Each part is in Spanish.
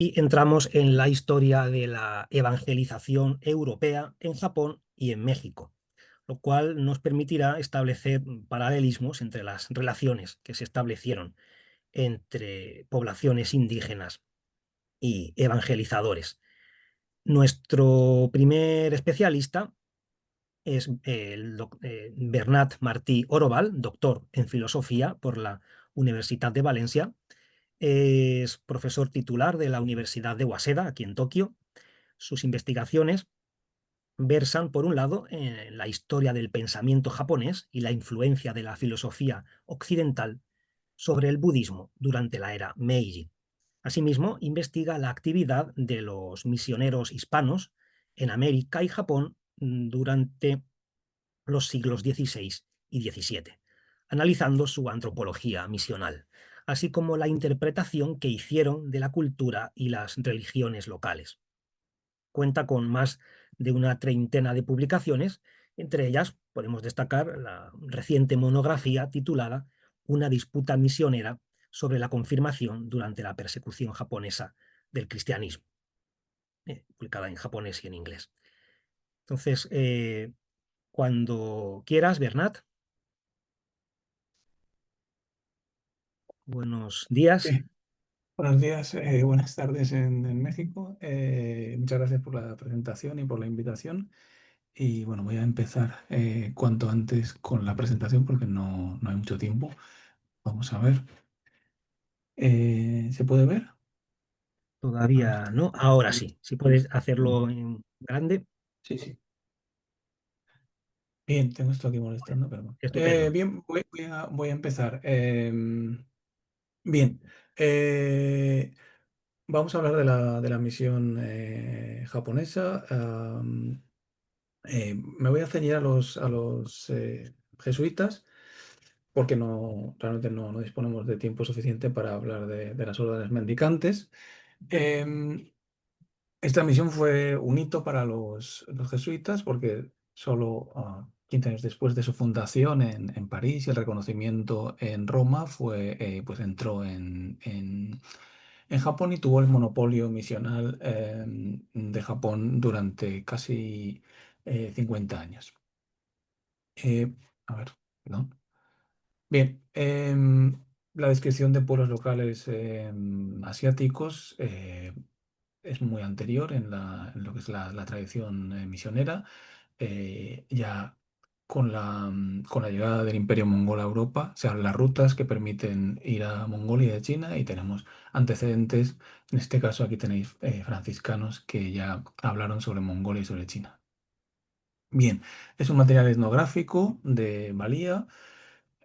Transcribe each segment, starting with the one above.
y entramos en la historia de la evangelización europea en Japón y en México, lo cual nos permitirá establecer paralelismos entre las relaciones que se establecieron entre poblaciones indígenas y evangelizadores. Nuestro primer especialista es Bernat Martí Oroval, doctor en filosofía por la Universidad de Valencia. Es profesor titular de la Universidad de Waseda, aquí en Tokio. Sus investigaciones versan, por un lado, en la historia del pensamiento japonés y la influencia de la filosofía occidental sobre el budismo durante la era Meiji. Asimismo, investiga la actividad de los misioneros hispanos en América y Japón durante los siglos XVI y XVII, analizando su antropología misional, así como la interpretación que hicieron de la cultura y las religiones locales. Cuenta con más de una treintena de publicaciones, entre ellas podemos destacar la reciente monografía titulada Una disputa misionera sobre la confirmación durante la persecución japonesa del cristianismo, publicada en japonés y en inglés. Entonces, cuando quieras, Bernat, buenos días. Sí, buenos días, buenas tardes en México. Muchas gracias por la presentación y por la invitación. Y bueno, voy a empezar cuanto antes con la presentación porque no hay mucho tiempo. Vamos a ver. ¿Se puede ver? A ver. Todavía no, ahora sí. Si puedes Mm. hacerlo en grande, Sí, sí. Bien, tengo esto aquí molestando, pero bueno. estupendo. Bien, voy a empezar. Bien, eh, vamos a hablar de la misión japonesa. Me voy a ceñir a los jesuitas porque realmente no disponemos de tiempo suficiente para hablar de las órdenes mendicantes. Em, Esta misión fue un hito para los jesuitas porque solo 15 años después de su fundación en París y el reconocimiento en Roma, pues entró en Japón y tuvo el monopolio misional de Japón durante casi 50 años. A ver, perdón. Bien, la descripción de pueblos locales asiáticos es muy anterior en lo que es la tradición misionera. Ya con la llegada del Imperio Mongol a Europa, se abren las rutas que permiten ir a Mongolia de China y tenemos antecedentes. En este caso, aquí tenéis franciscanos que ya hablaron sobre Mongolia y sobre China. Bien, es un material etnográfico de valía,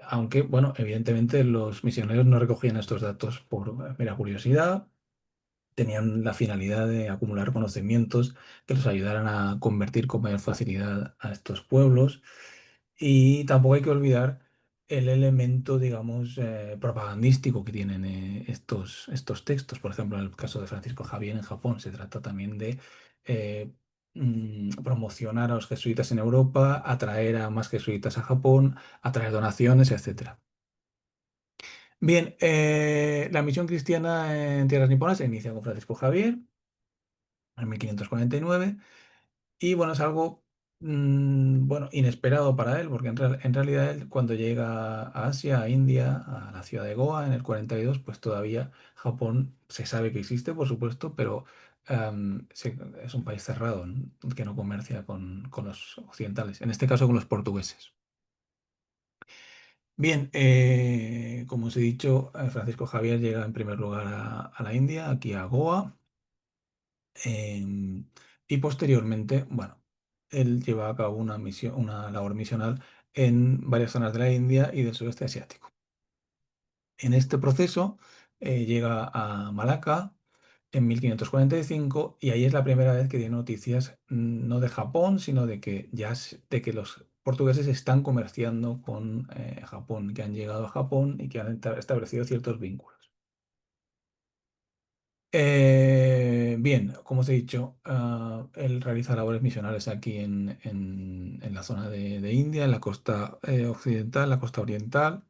aunque, bueno, evidentemente los misioneros no recogían estos datos por mera curiosidad, tenían la finalidad de acumular conocimientos que los ayudaran a convertir con mayor facilidad a estos pueblos. Y tampoco hay que olvidar el elemento, digamos, propagandístico que tienen estos textos. Por ejemplo, en el caso de Francisco Javier en Japón, se trata también de eh, promocionar a los jesuitas en Europa, atraer a más jesuitas a Japón, atraer donaciones, etcétera. Bien, la misión cristiana en tierras niponas se inicia con Francisco Javier en 1549 y bueno, es algo bueno, inesperado para él, porque en realidad él cuando llega a Asia, a India, a la ciudad de Goa en el 42, pues todavía Japón se sabe que existe, por supuesto, pero es un país cerrado, ¿no? Que no comercia con los occidentales, en este caso con los portugueses. Bien, como os he dicho, Francisco Javier llega en primer lugar a la India, aquí a Goa. Em, y posteriormente, bueno, él lleva a cabo una labor misional en varias zonas de la India y del sudeste asiático. En este proceso llega a Malaca en 1545 y ahí es la primera vez que tiene noticias no de Japón, sino de que los portugueses están comerciando con Japón, que han llegado a Japón y que han establecido ciertos vínculos. Bien, como os he dicho, él realiza labores misionales aquí en la zona de India, en la costa occidental, la costa oriental.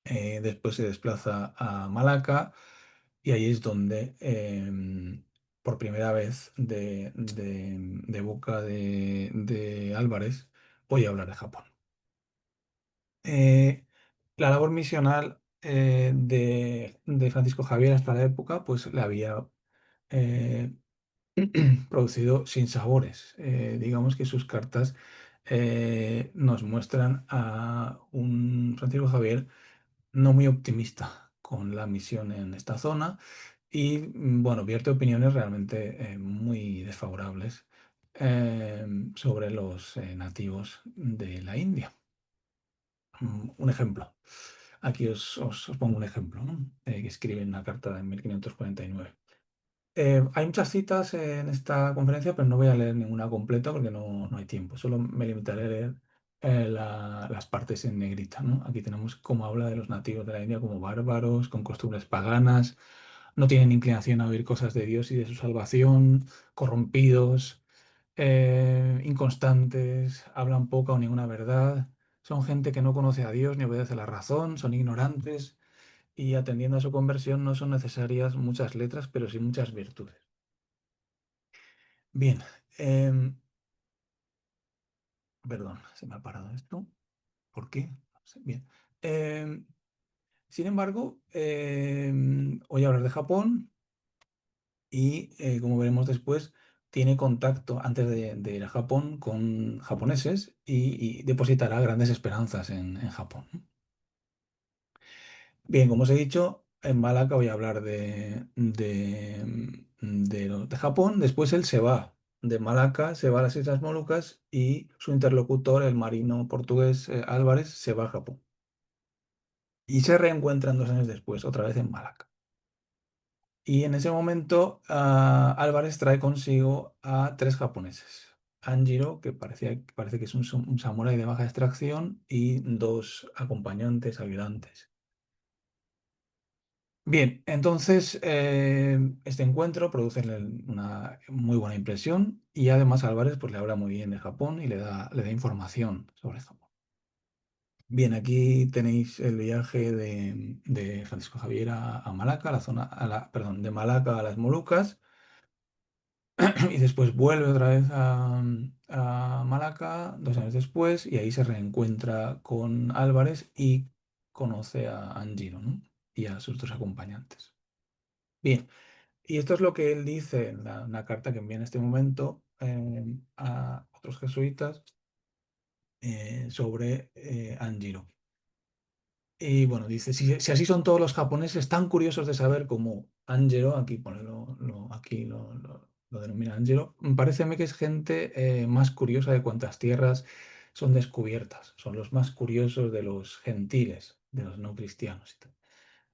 Después se desplaza a Malaca Y ahí es donde, por primera vez de boca de Álvarez, voy a hablar de Japón. Eh, la labor misional de Francisco Javier hasta la época, pues le había eh, producido sinsabores. Digamos que sus cartas nos muestran a un Francisco Javier no muy optimista con la misión en esta zona y, bueno, vierte opiniones realmente muy desfavorables sobre los nativos de la India. Un ejemplo. Aquí os pongo un ejemplo, ¿no? Que escribe en una carta de 1549. Hay muchas citas en esta conferencia, pero no voy a leer ninguna completa porque no hay tiempo. Solo me limitaré a leer las partes en negrita, ¿no? Aquí tenemos cómo habla de los nativos de la India como bárbaros, con costumbres paganas, no tienen inclinación a oír cosas de Dios y de su salvación, corrompidos, inconstantes, hablan poca o ninguna verdad, son gente que no conoce a Dios ni obedece a la razón, son ignorantes y atendiendo a su conversión no son necesarias muchas letras, pero sí muchas virtudes. Bien, em, perdón, se me ha parado esto. ¿Por qué? No sé. Bien. Em, Sin embargo, voy a hablar de Japón y, como veremos después, tiene contacto antes de ir a Japón con japoneses y depositará grandes esperanzas en Japón. Bien, como os he dicho, en Malaca voy a hablar de Japón. Después él se va de Malaca, se va a las Islas Molucas y su interlocutor, el marino portugués Álvarez, se va a Japón. Y se reencuentran 2 años después, otra vez en Malaca. Y en ese momento Álvarez trae consigo a 3 japoneses. Anjiro, que parece que es un samurái de baja extracción, y 2 acompañantes, ayudantes. Bien, entonces este encuentro produce en él una muy buena impresión y además Álvarez pues, le habla muy bien de Japón y le da información sobre Japón. Bien, aquí tenéis el viaje de Francisco Javier a Malaca, perdón, de Malaca a las Molucas y después vuelve otra vez a Malaca 2 años después y ahí se reencuentra con Álvarez y conoce a Anjiro, ¿no? Y a sus 2 acompañantes. Bien. Y esto es lo que él dice en una carta que envía en este momento a otros jesuitas sobre Anjiro. Y bueno, dice, si así son todos los japoneses tan curiosos de saber cómo Anjiro, aquí aquí lo denomina Anjiro, paréceme que es gente más curiosa de cuantas tierras son descubiertas. Son los más curiosos de los gentiles, de los no cristianos.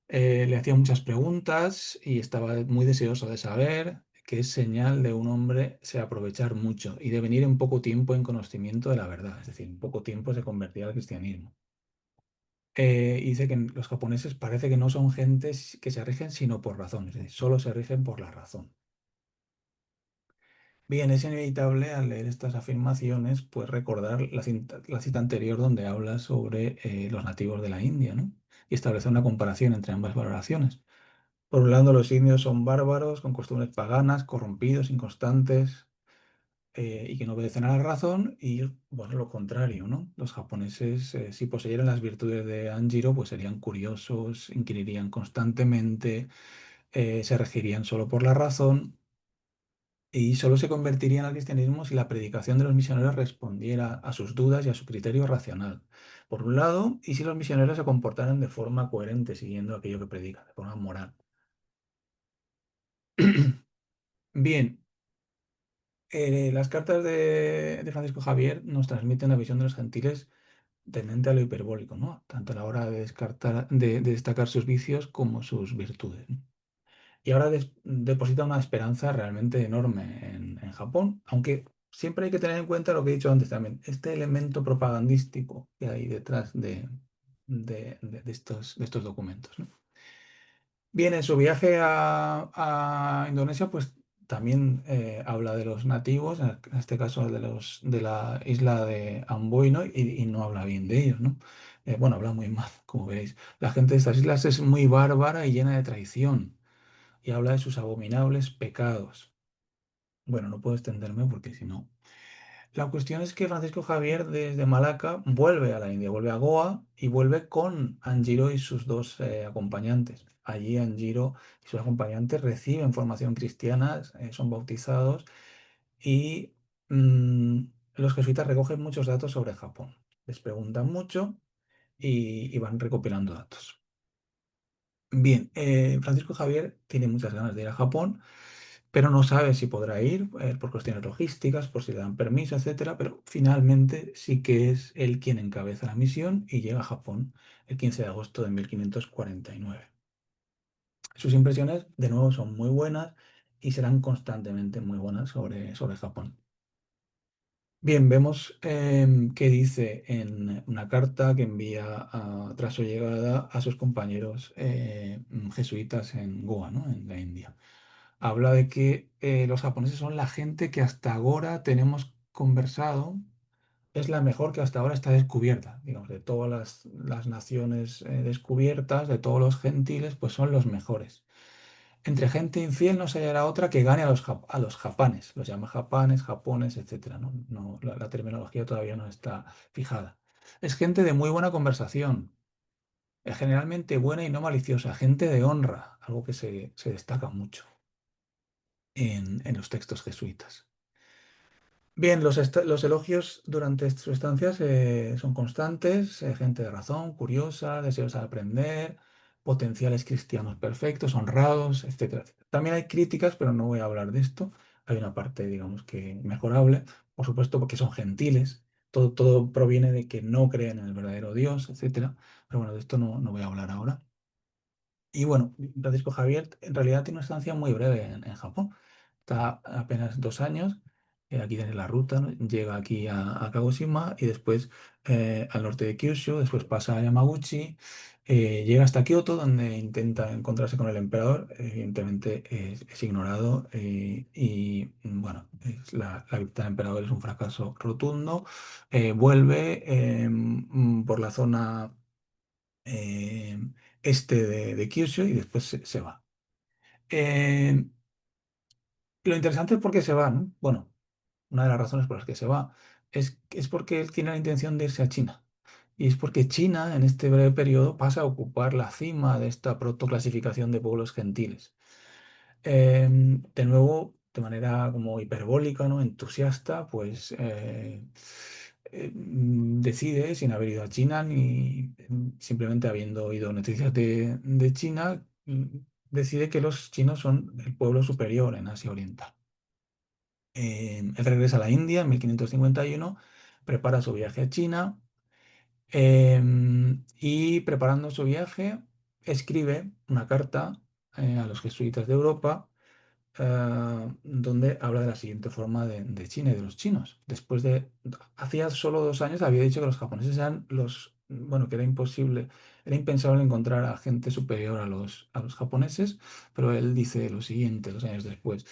Le hacía muchas preguntas y estaba muy deseoso de saber qué es señal de un hombre se aprovechar mucho y de venir en poco tiempo en conocimiento de la verdad, es decir, en poco tiempo se convertía al cristianismo. Y dice que los japoneses parece que no son gentes que se rigen sino por razón, es decir, solo se rigen por la razón. Bien, es inevitable al leer estas afirmaciones, pues recordar la cita anterior donde habla sobre los nativos de la India, ¿no? Y establece una comparación entre ambas valoraciones. Por un lado, los indios son bárbaros, con costumbres paganas, corrompidos, inconstantes y que no obedecen a la razón, y bueno, lo contrario, ¿no? Los japoneses, si poseyeran las virtudes de Anjiro, pues serían curiosos, inquirirían constantemente, se regirían solo por la razón y solo se convertirían al cristianismo si la predicación de los misioneros respondiera a sus dudas y a su criterio racional, por un lado, y si los misioneros se comportaran de forma coherente, siguiendo aquello que predican, de forma moral. Bien. Las cartas de Francisco Javier nos transmiten la visión de los gentiles tendente a lo hiperbólico, ¿no? Tanto a la hora de destacar sus vicios como sus virtudes, ¿no? Y ahora deposita una esperanza realmente enorme en Japón, aunque siempre hay que tener en cuenta lo que he dicho antes también, este elemento propagandístico que hay detrás de estos documentos, ¿no? Bien, en su viaje a Indonesia, pues también habla de los nativos, en este caso de la isla de Amboy, ¿no? Y no habla bien de ellos, ¿no? Bueno, habla muy mal, como veis. La gente de estas islas es muy bárbara y llena de traición. y habla de sus abominables pecados. Bueno, no puedo extenderme porque si no. La cuestión es que Francisco Javier desde Malaca vuelve a la India, vuelve a Goa y vuelve con Anjiro y sus dos acompañantes. Allí Anjiro y sus acompañantes reciben formación cristiana, son bautizados y mm, los jesuitas recogen muchos datos sobre Japón. Les preguntan mucho y van recopilando datos. Bien, Francisco Javier tiene muchas ganas de ir a Japón, pero no sabe si podrá ir por cuestiones logísticas, por si le dan permiso, etcétera. Pero finalmente sí que es él quien encabeza la misión y llega a Japón el 15 de agosto de 1549. Sus impresiones, de nuevo, son muy buenas y serán constantemente muy buenas sobre Japón. Bien, vemos qué dice en una carta que envía tras su llegada a sus compañeros jesuitas en Goa, ¿no? En la India. Habla de que los japoneses son la gente que hasta ahora tenemos conversado, es la mejor que hasta ahora está descubierta. Digamos, de todas las naciones descubiertas, de todos los gentiles, pues son los mejores. Entre gente infiel no se hallará otra que gane a los japanes. Los llama japanes, japones, etcétera, ¿no? La terminología todavía no está fijada. Es gente de muy buena conversación, generalmente buena y no maliciosa, gente de honra, algo que se destaca mucho en los textos jesuitas. Bien, los elogios durante sus estancias son constantes, gente de razón, curiosa, deseosa de aprender, potenciales cristianos perfectos, honrados, etcétera, etcétera. También hay críticas, pero no voy a hablar de esto. Hay una parte, digamos que mejorable, por supuesto, porque son gentiles. Todo proviene de que no creen en el verdadero Dios, etcétera. Pero bueno, de esto no voy a hablar ahora. Y bueno, Francisco Javier en realidad tiene una estancia muy breve en Japón. Está apenas 2 años. Aquí tiene la ruta, ¿no? Llega aquí a Kagoshima y después al norte de Kyushu, después pasa a Yamaguchi, llega hasta Kioto, donde intenta encontrarse con el emperador. Evidentemente es ignorado bueno, la visita del emperador es un fracaso rotundo. Vuelve por la zona eh, este de Kyushu y después se va. Eh, lo interesante es por qué se va, ¿no? Bueno, una de las razones por las que se va es porque él tiene la intención de irse a China. Y es porque China, en este breve periodo, pasa a ocupar la cima de esta protoclasificación de pueblos gentiles. De nuevo, de manera como hiperbólica, ¿no? Entusiasta, pues decide, sin haber ido a China ni simplemente habiendo oído noticias de China, decide que los chinos son el pueblo superior en Asia Oriental. Él regresa a la India en 1551, prepara su viaje a China y preparando su viaje escribe una carta a los jesuitas de Europa donde habla de la siguiente forma de China y de los chinos. Hacía solo 2 años había dicho que los japoneses eran bueno, que era imposible, era impensable encontrar a gente superior a los japoneses, pero él dice lo siguiente 2 años después.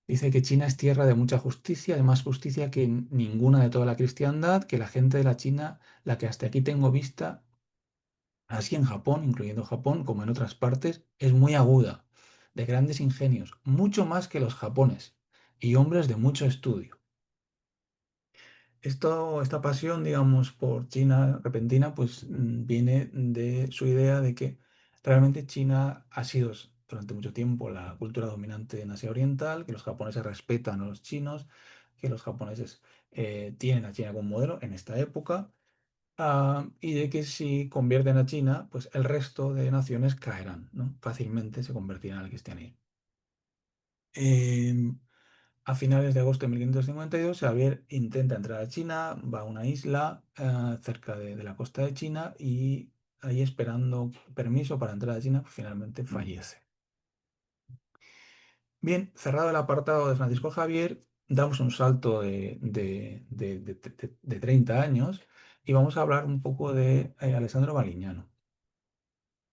Dice que China es tierra de mucha justicia, de más justicia que ninguna de toda la cristiandad, que la gente de la China, la que hasta aquí tengo vista, así en Japón, incluyendo Japón, como en otras partes, es muy aguda, de grandes ingenios, mucho más que los japones, y hombres de mucho estudio. Esta pasión, digamos, por China repentina, pues viene de su idea de que realmente China ha sido durante mucho tiempo la cultura dominante en Asia Oriental, que los japoneses respetan a los chinos, que los japoneses tienen a China como modelo en esta época. Y de que si convierten a China, pues el resto de naciones caerán, ¿no? Fácilmente se convertirán al cristianismo. Em, a finales de agosto de 1552, Xavier intenta entrar a China, va a una isla cerca de la costa de China y ahí esperando permiso para entrar a China, pues finalmente fallece. Bien, cerrado el apartado de Francisco Javier, damos un salto de 30 años y vamos a hablar un poco de Alessandro Baliñano.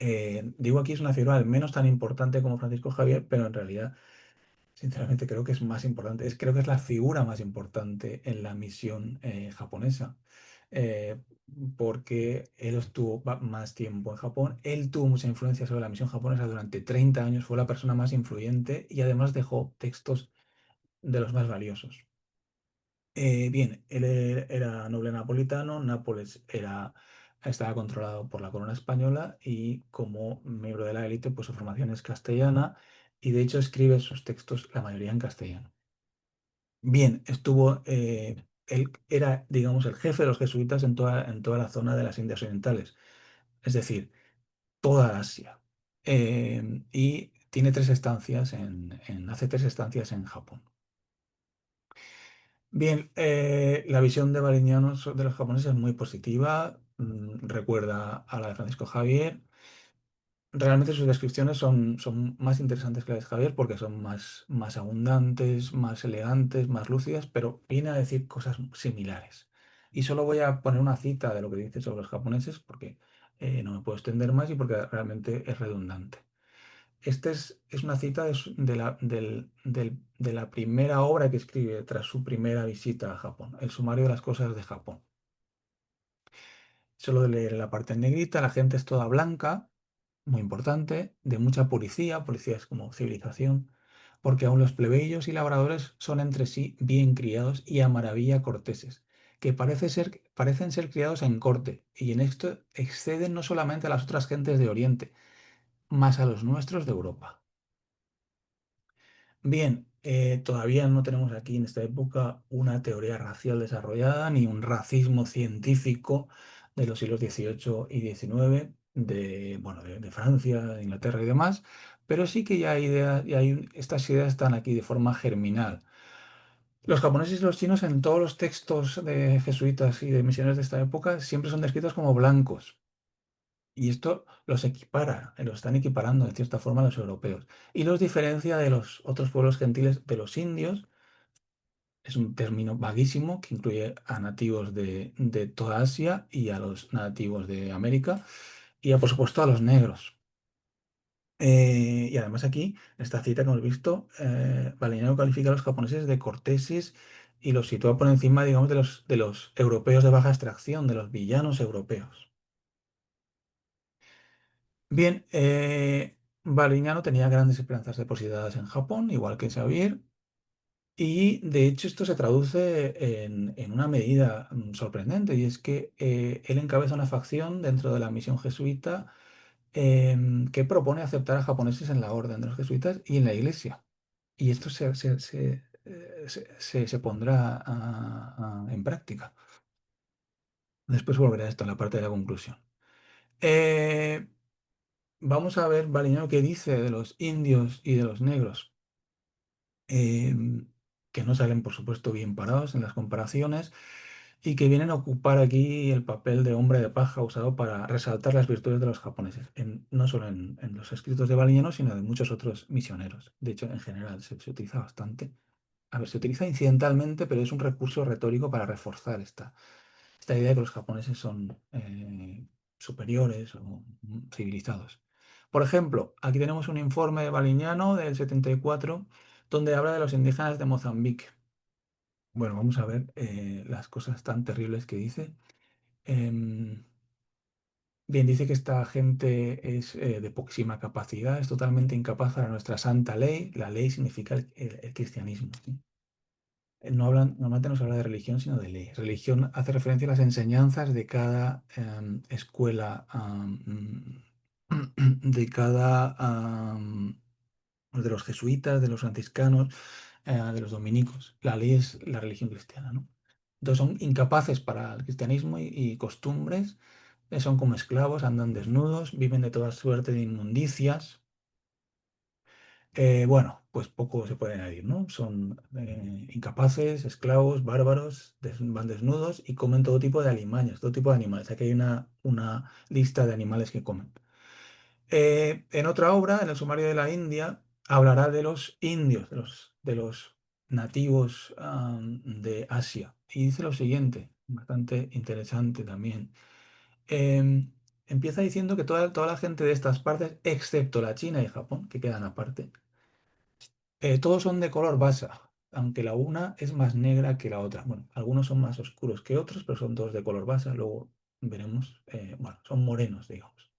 Digo aquí es una figura al menos tan importante como Francisco Javier, pero en realidad, sinceramente, creo que es más importante. Creo que es la figura más importante en la misión japonesa. eh, porque él estuvo más tiempo en Japón. Él tuvo mucha influencia sobre la misión japonesa durante 30 años, fue la persona más influyente y además dejó textos de los más valiosos. Bien, él era noble napolitano, Nápoles estaba controlado por la corona española y como miembro de la élite, pues su formación es castellana y de hecho escribe sus textos la mayoría en castellano. Bien, él era, digamos, el jefe de los jesuitas en toda la zona de las Indias Orientales, es decir, toda Asia. Y tiene tres estancias hace tres estancias en Japón. Bien, la visión de Variñano de los japoneses es muy positiva, recuerda a la de Francisco Javier. Realmente sus descripciones son más interesantes que las de Javier porque son más abundantes, más elegantes, más lúcidas, pero viene a decir cosas similares. Y solo voy a poner una cita de lo que dice sobre los japoneses porque no me puedo extender más y porque realmente es redundante. Esta es una cita de la primera obra que escribe tras su primera visita a Japón, el sumario de las cosas de Japón. Solo de leer la parte en negrita, la gente es toda blanca, muy importante, de mucha policía, policía es como civilización, porque aun los plebeyos y labradores son entre sí bien criados y a maravilla corteses, que parecen ser criados en corte, y en esto exceden no solamente a las otras gentes de Oriente, más a los nuestros de Europa. Bien, todavía no tenemos aquí en esta época una teoría racial desarrollada ni un racismo científico de los siglos XVIII y XIX bueno, de Francia, de Inglaterra y demás, pero sí que ya hay ideas, estas ideas están aquí de forma germinal. Los japoneses y los chinos en todos los textos de jesuitas y de misioneros de esta época siempre son descritos como blancos. Y esto los equipara, los están equiparando de cierta forma a los europeos. Y los diferencia de los otros pueblos gentiles, de los indios, es un término vaguísimo que incluye a nativos de toda Asia y a los nativos de América y por supuesto a los negros. Y además aquí, en esta cita que hemos visto, Baliñano califica a los japoneses de corteses y los sitúa por encima, digamos, de los europeos de baja extracción, de los villanos europeos. Bien, Baliñano tenía grandes esperanzas depositadas en Japón, igual que Xavier, y de hecho esto se traduce en una medida sorprendente, y es que él encabeza una facción dentro de la misión jesuita que propone aceptar a japoneses en la orden de los jesuitas y en la iglesia. Y esto se pondrá en práctica. Después volveré a esto en la parte de la conclusión. Eh, Vamos a ver, Baliñano, qué dice de los indios y de los negros, que no salen, por supuesto, bien parados en las comparaciones y que vienen a ocupar aquí el papel de hombre de paja usado para resaltar las virtudes de los japoneses, no solo en los escritos de Baliñano, sino de muchos otros misioneros. De hecho, en general se utiliza bastante. A ver, se utiliza incidentalmente, pero es un recurso retórico para reforzar esta idea de que los japoneses son superiores o civilizados. Por ejemplo, aquí tenemos un informe de Baliñano del 74 donde habla de los indígenas de Mozambique. Bueno, vamos a ver las cosas tan terribles que dice. Em, Bien, dice que esta gente es de poquísima capacidad, es totalmente incapaz para nuestra santa ley. La ley significa el cristianismo. ¿Sí? Normalmente no se habla de religión, sino de ley. Religión hace referencia a las enseñanzas de cada escuela, de cada, de los jesuitas, de los franciscanos, de los dominicos. La ley es la religión cristiana, ¿no? Entonces son incapaces para el cristianismo y costumbres, son como esclavos, andan desnudos, viven de toda suerte de inmundicias. Bueno, pues poco se puede añadir, ¿no? Son incapaces, esclavos, bárbaros, van desnudos y comen todo tipo de alimañas, todo tipo de animales. Aquí hay una lista de animales que comen. En otra obra, en el Sumario de la India, hablará de los indios, de los nativos de Asia. Y dice lo siguiente, bastante interesante también. Em, Empieza diciendo que toda la gente de estas partes, excepto la China y Japón, que quedan aparte, todos son de color basa. aunque la una es más negra que la otra. Bueno, algunos son más oscuros que otros, pero son todos de color base, luego veremos. Bueno, son morenos, digamos.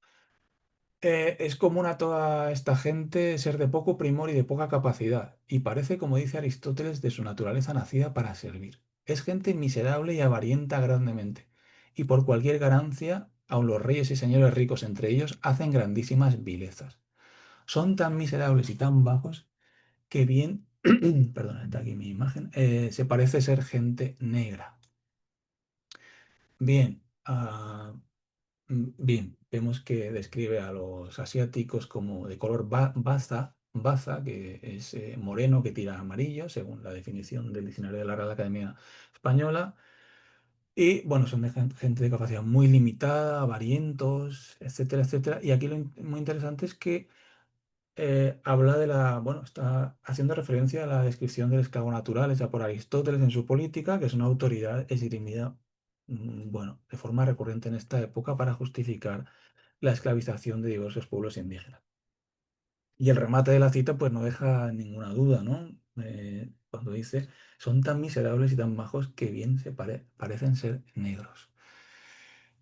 Es común a toda esta gente ser de poco primor y de poca capacidad, y parece, como dice Aristóteles, de su naturaleza nacida para servir. Es gente miserable y avarienta grandemente, y por cualquier ganancia, aun los reyes y señores ricos entre ellos hacen grandísimas vilezas. Son tan miserables y tan bajos que bien, perdón, está aquí mi imagen, se parece ser gente negra. Bien, bien, vemos que describe a los asiáticos como de color baza, que es moreno que tira a amarillo, según la definición del diccionario de la Real Academia Española. Y bueno, son de gente de capacidad muy limitada, avarientos, etcétera, etcétera. Y aquí muy interesante es que habla de bueno, está haciendo referencia a la descripción del esclavo natural hecha por Aristóteles en su Política, que es una autoridad esgrimida, bueno, de forma recurrente en esta época para justificar la esclavización de diversos pueblos indígenas. Y el remate de la cita, pues no deja ninguna duda, ¿no? Cuando dice, son tan miserables y tan bajos que bien parecen ser negros.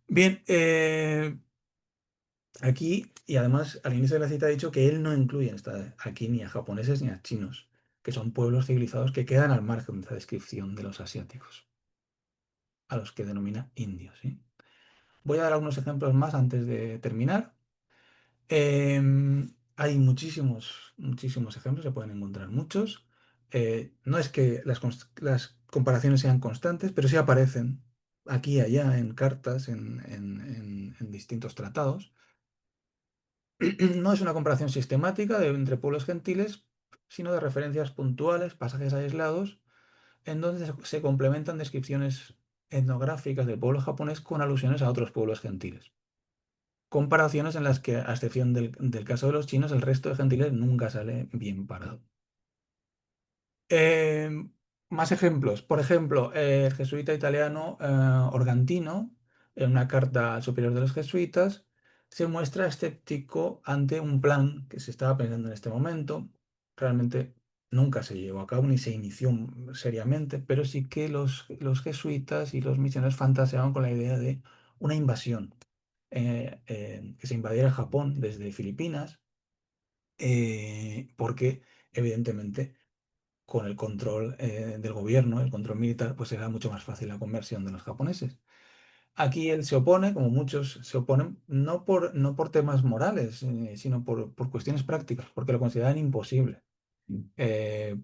Bien, aquí, y además al inicio de la cita ha dicho que él no incluye aquí ni a japoneses ni a chinos, que son pueblos civilizados que quedan al margen de esta descripción de los asiáticos, a los que denomina indios, ¿sí? Voy a dar algunos ejemplos más antes de terminar. Hay muchísimos ejemplos, se pueden encontrar muchos. No es que las comparaciones sean constantes, pero sí aparecen aquí y allá en cartas, en distintos tratados. No es una comparación sistemática entre pueblos gentiles, sino de referencias puntuales, pasajes aislados, en donde se complementan descripciones etnográficas del pueblo japonés con alusiones a otros pueblos gentiles. Comparaciones en las que, a excepción del caso de los chinos, el resto de gentiles nunca sale bien parado. Eh, Más ejemplos. Por ejemplo, el jesuita italiano Organtino, en una carta al superior de los jesuitas, se muestra escéptico ante un plan que se estaba pensando en este momento. Realmente nunca se llevó a cabo ni se inició seriamente, pero sí que los jesuitas y los misioneros fantaseaban con la idea de una invasión, que se invadiera Japón desde Filipinas, porque evidentemente con el control del gobierno, el control militar, pues era mucho más fácil la conversión de los japoneses. Aquí él se opone, como muchos se oponen, no por temas morales, sino por cuestiones prácticas, porque lo consideran imposible,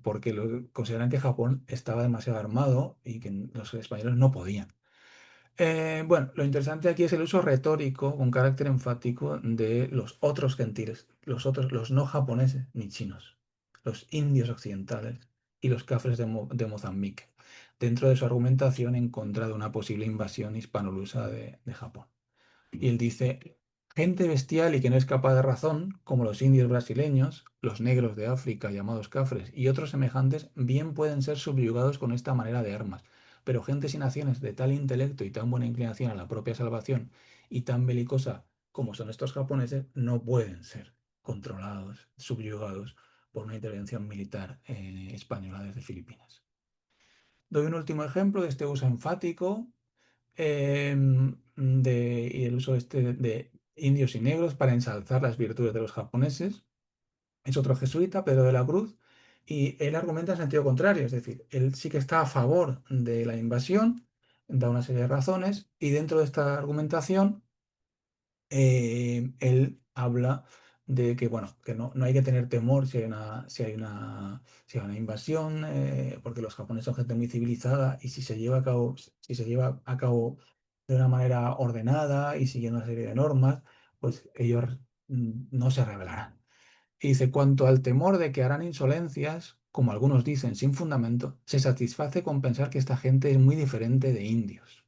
porque consideran que Japón estaba demasiado armado y que los españoles no podían. Bueno, lo interesante aquí es el uso retórico con carácter enfático de los otros gentiles, los no japoneses ni chinos, los indios occidentales y los cafres de Mozambique, dentro de su argumentación en contra de una posible invasión hispanolusa de Japón. Y él dice, gente bestial y que no es capaz de razón, como los indios brasileños, los negros de África llamados cafres y otros semejantes, bien pueden ser subyugados con esta manera de armas, pero gentes y naciones de tal intelecto y tan buena inclinación a la propia salvación y tan belicosa como son estos japoneses, no pueden ser controlados, subyugados por una intervención militar española desde Filipinas. Doy un último ejemplo de este uso enfático y el uso de indios y negros para ensalzar las virtudes de los japoneses. Es otro jesuita, Pedro de la Cruz, y él argumenta en sentido contrario, es decir, él sí que está a favor de la invasión, da una serie de razones, y dentro de esta argumentación él habla de que, bueno, que no hay que tener temor si hay una invasión, porque los japoneses son gente muy civilizada y si se lleva a cabo de una manera ordenada y siguiendo una serie de normas, pues ellos no se rebelarán. Y dice, cuanto al temor de que harán insolencias, como algunos dicen sin fundamento, se satisface con pensar que esta gente es muy diferente de indios.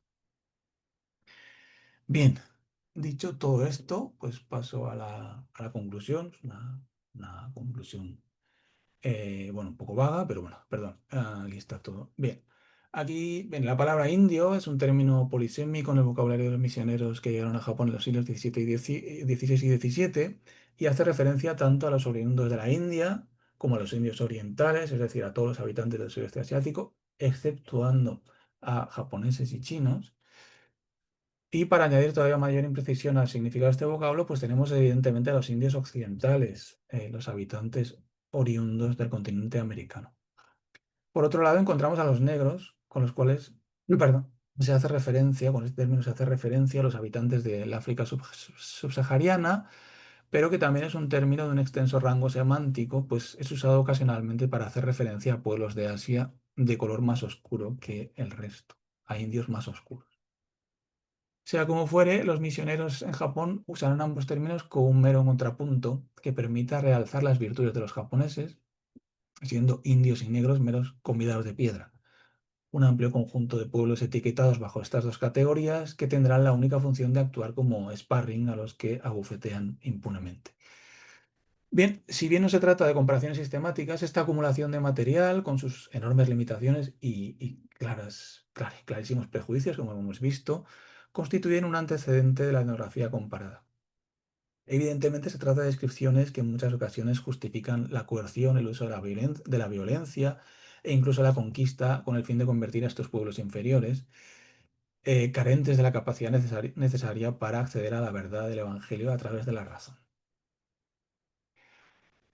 Bien, dicho todo esto, pues paso a la conclusión. Es una conclusión, bueno, un poco vaga, pero bueno, perdón, aquí está todo. Bien, aquí, bien, la palabra indio es un término polisémico en el vocabulario de los misioneros que llegaron a Japón en los siglos XVII y XVI y XVII y hace referencia tanto a los oriundos de la India como a los indios orientales, es decir, a todos los habitantes del sudeste asiático, exceptuando a japoneses y chinos. Y para añadir todavía mayor imprecisión al significado de este vocablo, pues tenemos evidentemente a los indios occidentales, los habitantes oriundos del continente americano. Por otro lado, encontramos a los negros, con los cuales, perdón, se hace referencia, con este término se hace referencia a los habitantes del África subsahariana, pero que también es un término de un extenso rango semántico, pues es usado ocasionalmente para hacer referencia a pueblos de Asia de color más oscuro que el resto, a indios más oscuros. Sea como fuere, los misioneros en Japón usaron ambos términos como un mero contrapunto que permita realzar las virtudes de los japoneses, siendo indios y negros meros convidados de piedra. Un amplio conjunto de pueblos etiquetados bajo estas dos categorías que tendrán la única función de actuar como sparring a los que abofetean impunemente. Bien, si bien no se trata de comparaciones sistemáticas, esta acumulación de material, con sus enormes limitaciones y clarísimos prejuicios, como hemos visto, constituyen un antecedente de la etnografía comparada. Evidentemente se trata de descripciones que en muchas ocasiones justifican la coerción, el uso de la violencia e incluso la conquista con el fin de convertir a estos pueblos inferiores, carentes de la capacidad necesaria para acceder a la verdad del Evangelio a través de la razón.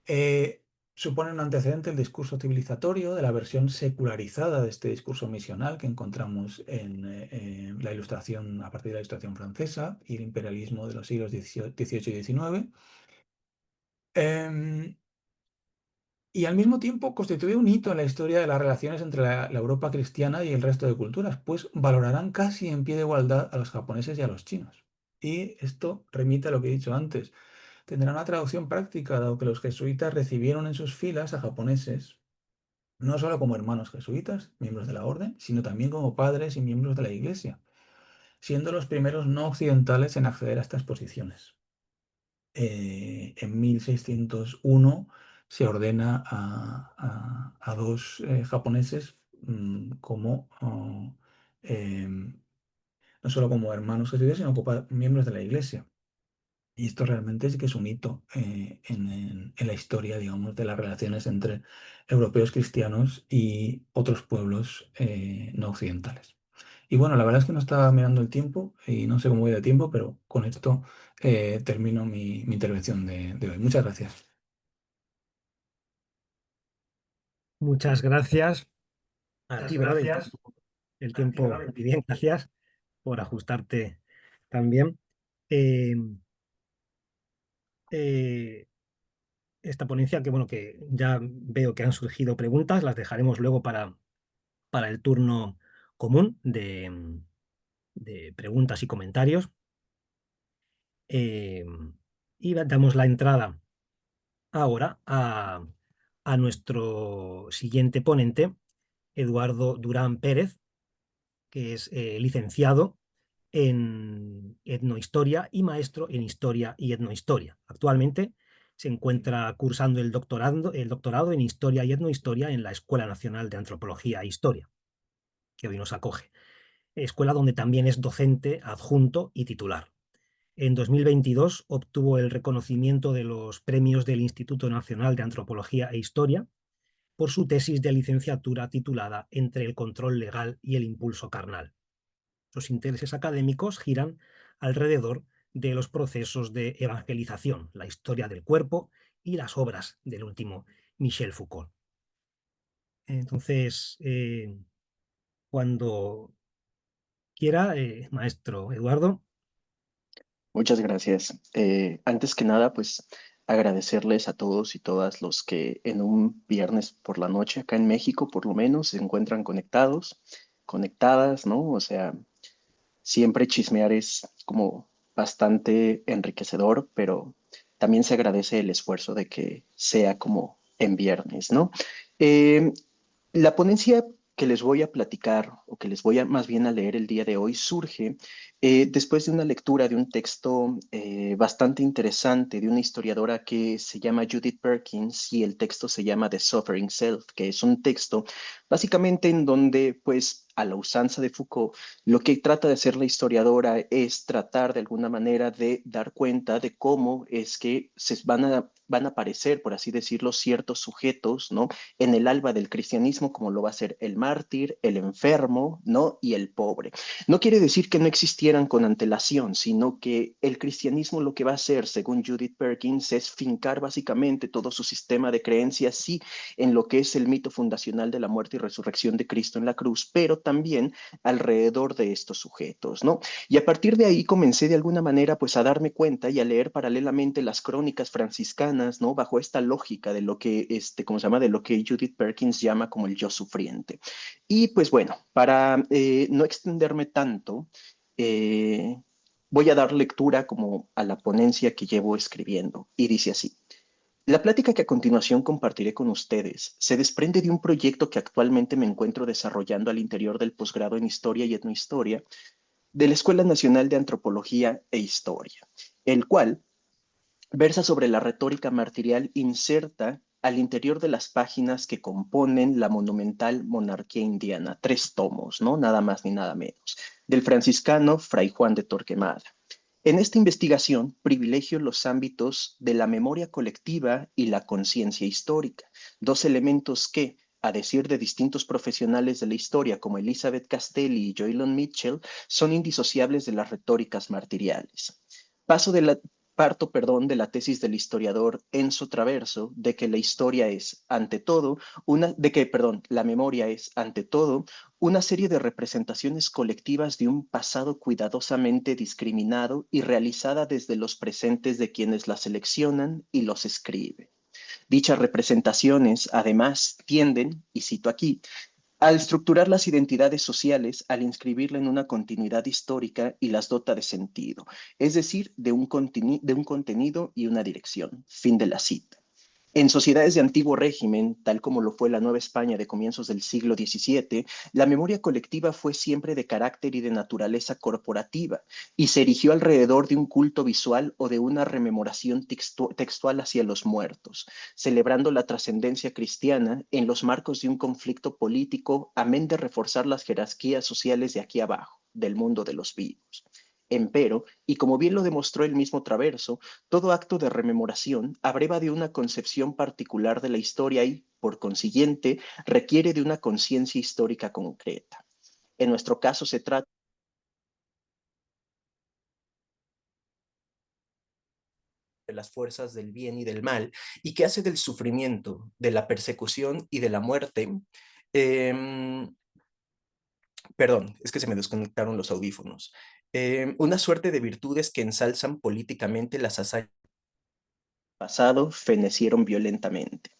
Eh, Supone un antecedente el discurso civilizatorio de la versión secularizada de este discurso misional que encontramos en la Ilustración, a partir de la Ilustración francesa y el imperialismo de los siglos XVIII y XIX. Em, y al mismo tiempo constituye un hito en la historia de las relaciones entre la Europa cristiana y el resto de culturas, pues valorarán casi en pie de igualdad a los japoneses y a los chinos. Y esto remite a lo que he dicho antes. Tendrá una traducción práctica, dado que los jesuitas recibieron en sus filas a japoneses, no solo como hermanos jesuitas, miembros de la orden, sino también como padres y miembros de la Iglesia, siendo los primeros no occidentales en acceder a estas posiciones. En 1601 se ordena a dos japoneses como, no solo como hermanos jesuitas, sino como miembros de la Iglesia. Y esto realmente sí que es un hito en la historia, digamos, de las relaciones entre europeos cristianos y otros pueblos no occidentales. Y bueno, la verdad es que no estaba mirando el tiempo y no sé cómo voy de tiempo, pero con esto termino mi intervención de hoy. Muchas gracias. Muchas gracias a ti, ¿verdad? El tiempo, muy bien, gracias por ajustarte también. Eh, eh, Esta ponencia, que bueno, que ya veo que han surgido preguntas, las dejaremos luego para el turno común de preguntas y comentarios. Eh, y damos la entrada ahora a nuestro siguiente ponente, Eduardo Durán Pérez, que es licenciado en etnohistoria y maestro en historia y etnohistoria. Actualmente se encuentra cursando el doctorado en historia y etnohistoria en la Escuela Nacional de Antropología e Historia, que hoy nos acoge. Escuela donde también es docente adjunto y titular. En 2022 obtuvo el reconocimiento de los premios del Instituto Nacional de Antropología e Historia por su tesis de licenciatura titulada Entre el control legal y el impulso carnal. Sus intereses académicos giran alrededor de los procesos de evangelización, la historia del cuerpo y las obras del último Michel Foucault. Entonces, cuando quiera, maestro Eduardo. Muchas gracias. Antes que nada, pues agradecerles a todos y todas los que en un viernes por la noche acá en México, por lo menos, se encuentran conectados, conectadas, ¿no? O sea, siempre chismear es como bastante enriquecedor, pero también se agradece el esfuerzo de que sea como en viernes, ¿no? Eh, la ponencia que les voy a platicar o que les voy a más bien a leer el día de hoy surge después de una lectura de un texto bastante interesante de una historiadora que se llama Judith Perkins y el texto se llama The Suffering Self, que es un texto básicamente en donde pues a la usanza de Foucault lo que trata de hacer la historiadora es tratar de alguna manera de dar cuenta de cómo es que se van a van a aparecer, por así decirlo, ciertos sujetos, ¿no? En el alba del cristianismo, como lo va a ser el mártir, el enfermo, ¿no? Y el pobre. No quiere decir que no existieran con antelación, sino que el cristianismo lo que va a hacer, según Judith Perkins, es fincar básicamente todo su sistema de creencias, sí, en lo que es el mito fundacional de la muerte y resurrección de Cristo en la cruz, pero también alrededor de estos sujetos, ¿no? Y a partir de ahí comencé de alguna manera pues a darme cuenta y a leer paralelamente las crónicas franciscanas, ¿no? Bajo esta lógica de lo que, ¿cómo se llama? De lo que Judith Perkins llama como el yo sufriente. Y pues bueno, para no extenderme tanto, eh, voy a dar lectura como a la ponencia que llevo escribiendo. Y dice así. La plática que a continuación compartiré con ustedes se desprende de un proyecto que actualmente me encuentro desarrollando al interior del posgrado en Historia y Etnohistoria de la Escuela Nacional de Antropología e Historia, el cual versa sobre la retórica martirial inserta al interior de las páginas que componen la monumental Monarquía Indiana, 3 tomos, ¿no? Nada más ni nada menos, del franciscano Fray Juan de Torquemada. En esta investigación privilegio los ámbitos de la memoria colectiva y la conciencia histórica, dos elementos que, a decir de distintos profesionales de la historia como Elizabeth Castelli y Joylon Mitchell, son indisociables de las retóricas martiriales. Paso de la, Parto, perdón, de la tesis del historiador Enzo Traverso de que la historia es, ante todo, la memoria es, ante todo, una serie de representaciones colectivas de un pasado cuidadosamente discriminado y realizada desde los presentes de quienes la seleccionan y los escriben. Dichas representaciones, además, tienden, y cito aquí, al estructurar las identidades sociales, al inscribirla en una continuidad histórica y las dota de sentido, es decir, de un contenido y una dirección. Fin de la cita. En sociedades de antiguo régimen, tal como lo fue la Nueva España de comienzos del siglo XVII, la memoria colectiva fue siempre de carácter y de naturaleza corporativa y se erigió alrededor de un culto visual o de una rememoración textual hacia los muertos, celebrando la trascendencia cristiana en los marcos de un conflicto político, amén de reforzar las jerarquías sociales de aquí abajo, del mundo de los vivos. Empero, y como bien lo demostró el mismo Traverso, todo acto de rememoración abreva de una concepción particular de la historia y, por consiguiente, requiere de una conciencia histórica concreta. En nuestro caso se trata de las fuerzas del bien y del mal, y que hace del sufrimiento, de la persecución y de la muerte, eh, perdón, es que se me desconectaron los audífonos, una suerte de virtudes que ensalzan políticamente las hazañas pasado fenecieron violentamente.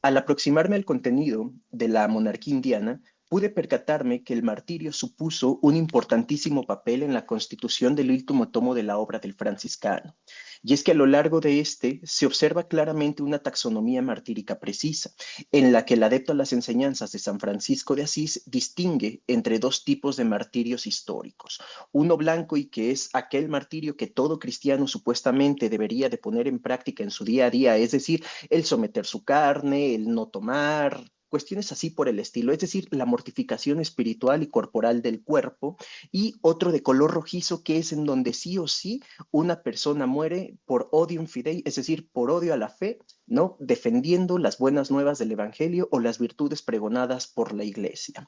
Al aproximarme al contenido de la monarquía indiana, pude percatarme que el martirio supuso un importantísimo papel en la constitución del último tomo de la obra del franciscano. Y es que a lo largo de este se observa claramente una taxonomía martírica precisa, en la que el adepto a las enseñanzas de San Francisco de Asís distingue entre dos tipos de martirios históricos. Uno blanco y que es aquel martirio que todo cristiano supuestamente debería de poner en práctica en su día a día, es decir, el someter su carne, el no tomar, cuestiones así por el estilo, es decir, la mortificación espiritual y corporal del cuerpo, y otro de color rojizo que es en donde sí o sí una persona muere por odium fidei, es decir, por odio a la fe, ¿no? Defendiendo las buenas nuevas del Evangelio o las virtudes pregonadas por la Iglesia.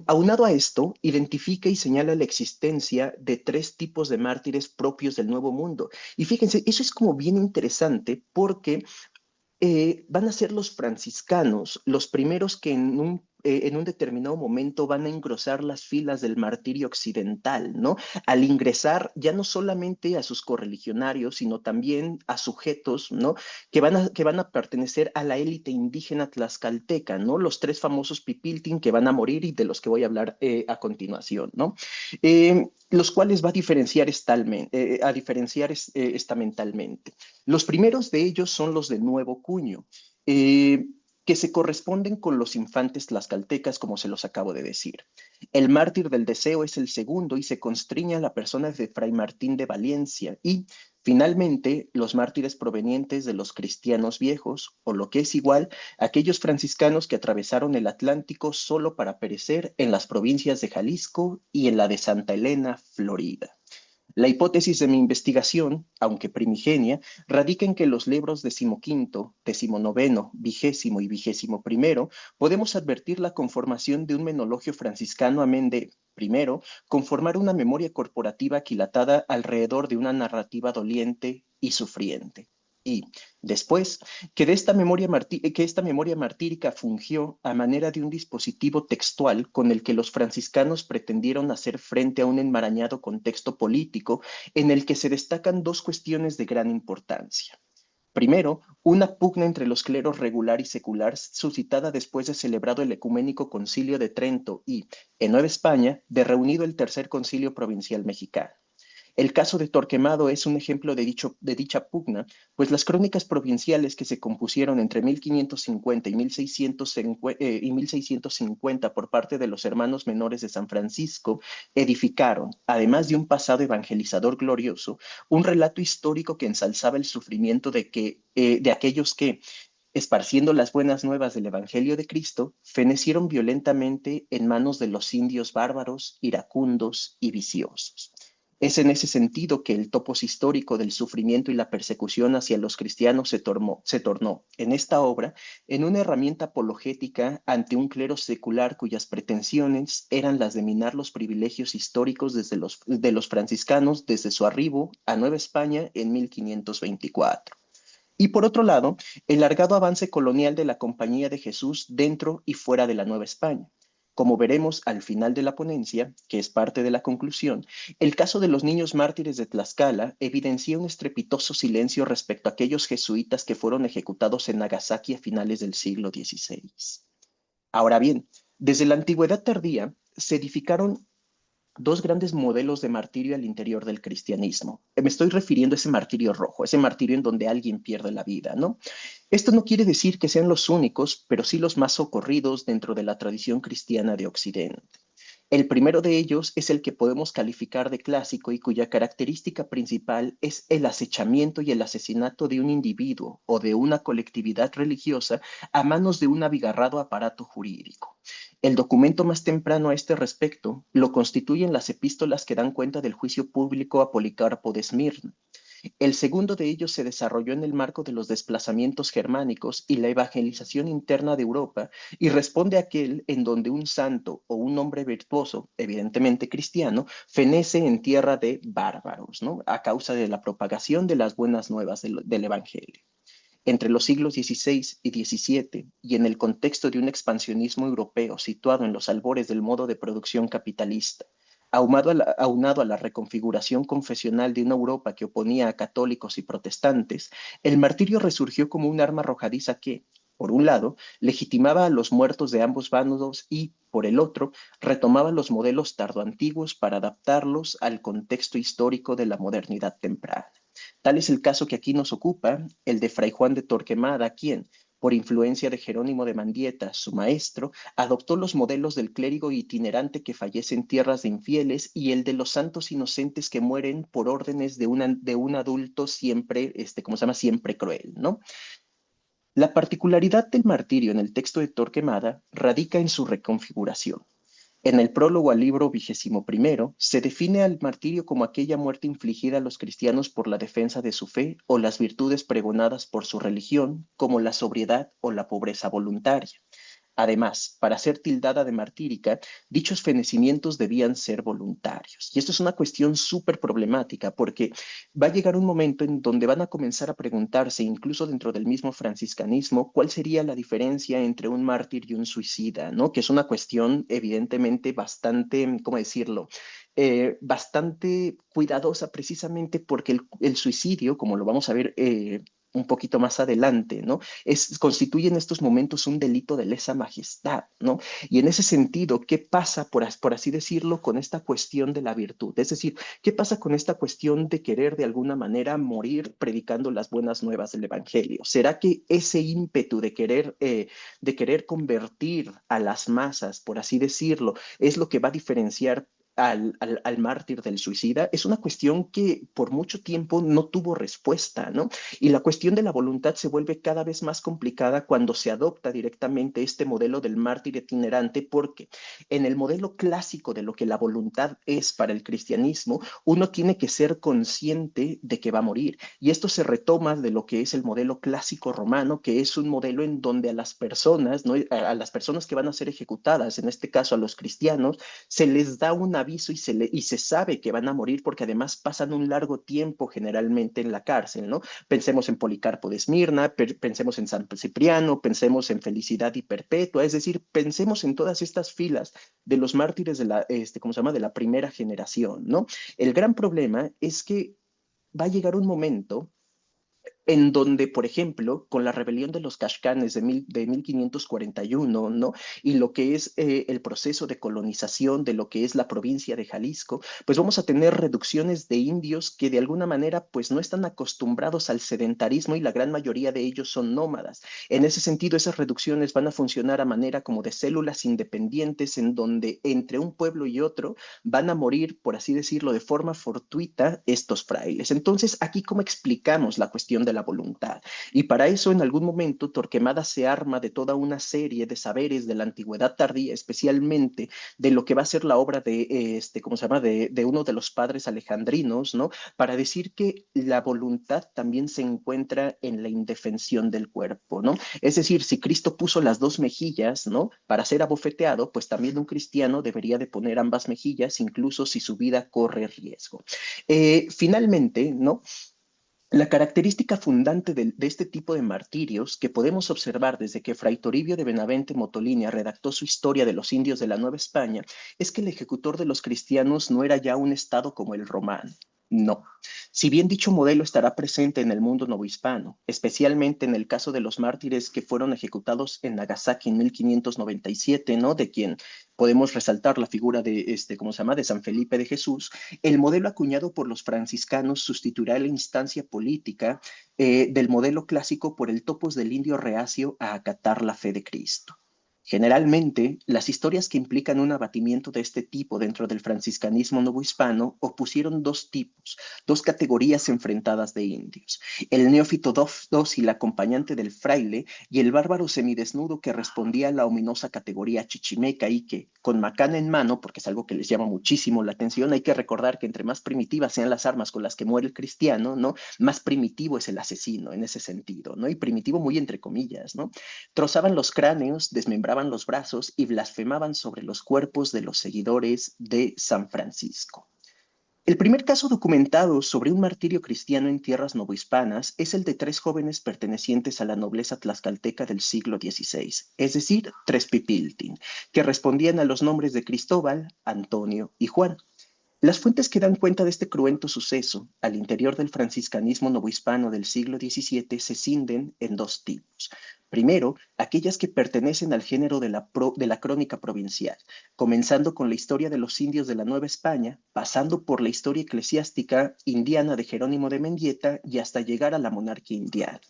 Aunado a esto, identifica y señala la existencia de 3 tipos de mártires propios del Nuevo Mundo. Y fíjense, eso es como bien interesante porque van a ser los franciscanos los primeros que en un determinado momento van a engrosar las filas del martirio occidental, ¿no? Al ingresar ya no solamente a sus correligionarios, sino también a sujetos, ¿no? Que van a pertenecer a la élite indígena tlaxcalteca, ¿no? Los 3 famosos pipiltin que van a morir y de los que voy a hablar a continuación, ¿no? Los cuales va a diferenciar estamentalmente. Los primeros de ellos son los de nuevo cuño, que se corresponden con los infantes tlaxcaltecas, como se los acabo de decir. El mártir del deseo es el segundo y se constriña a la persona de Fray Martín de Valencia y, finalmente, los mártires provenientes de los cristianos viejos, o lo que es igual, aquellos franciscanos que atravesaron el Atlántico solo para perecer en las provincias de Jalisco y en la de Santa Elena, Florida. La hipótesis de mi investigación, aunque primigenia, radica en que los libros 15º, 19º, 20º y 21º podemos advertir la conformación de un menologio franciscano amén de, primero, conformar una memoria corporativa aquilatada alrededor de una narrativa doliente y sufriente. Y, después, que esta memoria martírica fungió a manera de un dispositivo textual con el que los franciscanos pretendieron hacer frente a un enmarañado contexto político en el que se destacan dos cuestiones de gran importancia. Primero, una pugna entre los cleros regular y secular suscitada después de celebrado el Ecuménico Concilio de Trento y, en Nueva España, de reunido el Tercer Concilio Provincial Mexicano. El caso de Torquemado es un ejemplo de dicha pugna, pues las crónicas provinciales que se compusieron entre 1550 y 1650 por parte de los hermanos menores de San Francisco edificaron, además de un pasado evangelizador glorioso, un relato histórico que ensalzaba el sufrimiento de aquellos que, esparciendo las buenas nuevas del Evangelio de Cristo, fenecieron violentamente en manos de los indios bárbaros, iracundos y viciosos. Es en ese sentido que el topos histórico del sufrimiento y la persecución hacia los cristianos se tornó, en esta obra, en una herramienta apologética ante un clero secular cuyas pretensiones eran las de minar los privilegios históricos de los franciscanos desde su arribo a Nueva España en 1524. Y por otro lado, el largado avance colonial de la Compañía de Jesús dentro y fuera de la Nueva España. Como veremos al final de la ponencia, que es parte de la conclusión, el caso de los niños mártires de Tlaxcala evidencia un estrepitoso silencio respecto a aquellos jesuitas que fueron ejecutados en Nagasaki a finales del siglo XVI. Ahora bien, desde la antigüedad tardía se edificaron dos grandes modelos de martirio al interior del cristianismo. Me estoy refiriendo a ese martirio rojo, ese martirio en donde alguien pierde la vida, ¿no? Esto no quiere decir que sean los únicos, pero sí los más socorridos dentro de la tradición cristiana de Occidente. El primero de ellos es el que podemos calificar de clásico y cuya característica principal es el acechamiento y el asesinato de un individuo o de una colectividad religiosa a manos de un abigarrado aparato jurídico. El documento más temprano a este respecto lo constituyen las epístolas que dan cuenta del juicio público a Policarpo de Esmirna. El segundo de ellos se desarrolló en el marco de los desplazamientos germánicos y la evangelización interna de Europa y responde a aquel en donde un santo o un hombre virtuoso, evidentemente cristiano, fenece en tierra de bárbaros, ¿no? A causa de la propagación de las buenas nuevas del Evangelio. Entre los siglos XVI y XVII, y en el contexto de un expansionismo europeo situado en los albores del modo de producción capitalista, aunado a la reconfiguración confesional de una Europa que oponía a católicos y protestantes, el martirio resurgió como un arma arrojadiza que, por un lado, legitimaba a los muertos de ambos bandos y, por el otro, retomaba los modelos tardoantiguos para adaptarlos al contexto histórico de la modernidad temprana. Tal es el caso que aquí nos ocupa, el de Fray Juan de Torquemada, quien, por influencia de Jerónimo de Mendieta, su maestro, adoptó los modelos del clérigo itinerante que fallece en tierras de infieles y el de los santos inocentes que mueren por órdenes de un adulto siempre, siempre cruel, ¿no? La particularidad del martirio en el texto de Torquemada radica en su reconfiguración. En el prólogo al libro 21 se define al martirio como aquella muerte infligida a los cristianos por la defensa de su fe o las virtudes pregonadas por su religión, como la sobriedad o la pobreza voluntaria. Además, para ser tildada de martírica, dichos fenecimientos debían ser voluntarios. Y esto es una cuestión súper problemática porque va a llegar un momento en donde van a comenzar a preguntarse, incluso dentro del mismo franciscanismo, cuál sería la diferencia entre un mártir y un suicida, ¿no? Que es una cuestión evidentemente bastante, ¿cómo decirlo? Bastante cuidadosa precisamente porque el suicidio, como lo vamos a ver un poquito más adelante, ¿no? Constituye en estos momentos un delito de lesa majestad, ¿no? Y en ese sentido, ¿qué pasa, por así decirlo, con esta cuestión de la virtud? Es decir, ¿qué pasa con esta cuestión de querer de alguna manera morir predicando las buenas nuevas del Evangelio? ¿Será que ese ímpetu de querer convertir a las masas, por así decirlo, es lo que va a diferenciar al mártir del suicida, es una cuestión que por mucho tiempo no tuvo respuesta, ¿no? Y la cuestión de la voluntad se vuelve cada vez más complicada cuando se adopta directamente este modelo del mártir itinerante, porque en el modelo clásico de lo que la voluntad es para el cristianismo, uno tiene que ser consciente de que va a morir. Y esto se retoma de lo que es el modelo clásico romano, que es un modelo en donde a las personas, ¿no? A las personas que van a ser ejecutadas, en este caso a los cristianos, se les da un aviso y se sabe que van a morir porque además pasan un largo tiempo generalmente en la cárcel, ¿no? Pensemos en Policarpo de Esmirna, pensemos en San Cipriano, pensemos en Felicidad y Perpetua, es decir, pensemos en todas estas filas de los mártires de la, ¿cómo se llama?, de la primera generación, ¿no? El gran problema es que va a llegar un momento en donde, por ejemplo, con la rebelión de los Kashkanes de 1541, ¿no? Y lo que es el proceso de colonización de lo que es la provincia de Jalisco, pues vamos a tener reducciones de indios que de alguna manera pues no están acostumbrados al sedentarismo y la gran mayoría de ellos son nómadas. En ese sentido, esas reducciones van a funcionar a manera como de células independientes en donde entre un pueblo y otro van a morir, por así decirlo, de forma fortuita estos frailes. Entonces, aquí, ¿cómo explicamos la cuestión de la voluntad? Y para eso, en algún momento, Torquemada se arma de toda una serie de saberes de la antigüedad tardía, especialmente de lo que va a ser la obra de, ¿cómo se llama?, de uno de los padres alejandrinos, ¿no? Para decir que la voluntad también se encuentra en la indefensión del cuerpo, ¿no? Es decir, si Cristo puso las dos mejillas, ¿no?, para ser abofeteado, pues también un cristiano debería de poner ambas mejillas, incluso si su vida corre riesgo. Finalmente, ¿no?, la característica fundante de este tipo de martirios que podemos observar desde que Fray Toribio de Benavente Motolinia redactó su historia de los indios de la Nueva España es que el ejecutor de los cristianos no era ya un estado como el romano. No. Si bien dicho modelo estará presente en el mundo novohispano, especialmente en el caso de los mártires que fueron ejecutados en Nagasaki en 1597, ¿no?, de quien podemos resaltar la figura de, ¿cómo se llama?, de San Felipe de Jesús, el modelo acuñado por los franciscanos sustituirá la instancia política del modelo clásico por el topos del indio reacio a acatar la fe de Cristo. Generalmente, las historias que implican un abatimiento de este tipo dentro del franciscanismo novohispano opusieron dos tipos, dos categorías enfrentadas de indios: el neófito dócil acompañante del fraile y el bárbaro semidesnudo que respondía a la ominosa categoría chichimeca y que, con macana en mano, porque es algo que les llama muchísimo la atención, hay que recordar que entre más primitivas sean las armas con las que muere el cristiano, ¿no?, más primitivo es el asesino en ese sentido, ¿no? Y primitivo muy entre comillas, ¿no? Trozaban los cráneos, desmembraban los brazos y blasfemaban sobre los cuerpos de los seguidores de San Francisco. El primer caso documentado sobre un martirio cristiano en tierras novohispanas es el de tres jóvenes pertenecientes a la nobleza tlaxcalteca del siglo XVI, es decir, tres pipiltin, que respondían a los nombres de Cristóbal, Antonio y Juan. Las fuentes que dan cuenta de este cruento suceso al interior del franciscanismo novohispano del siglo XVII se cinden en dos tipos. Primero, aquellas que pertenecen al género de la crónica provincial, comenzando con la historia de los indios de la Nueva España, pasando por la historia eclesiástica indiana de Jerónimo de Mendieta y hasta llegar a la monarquía indiana.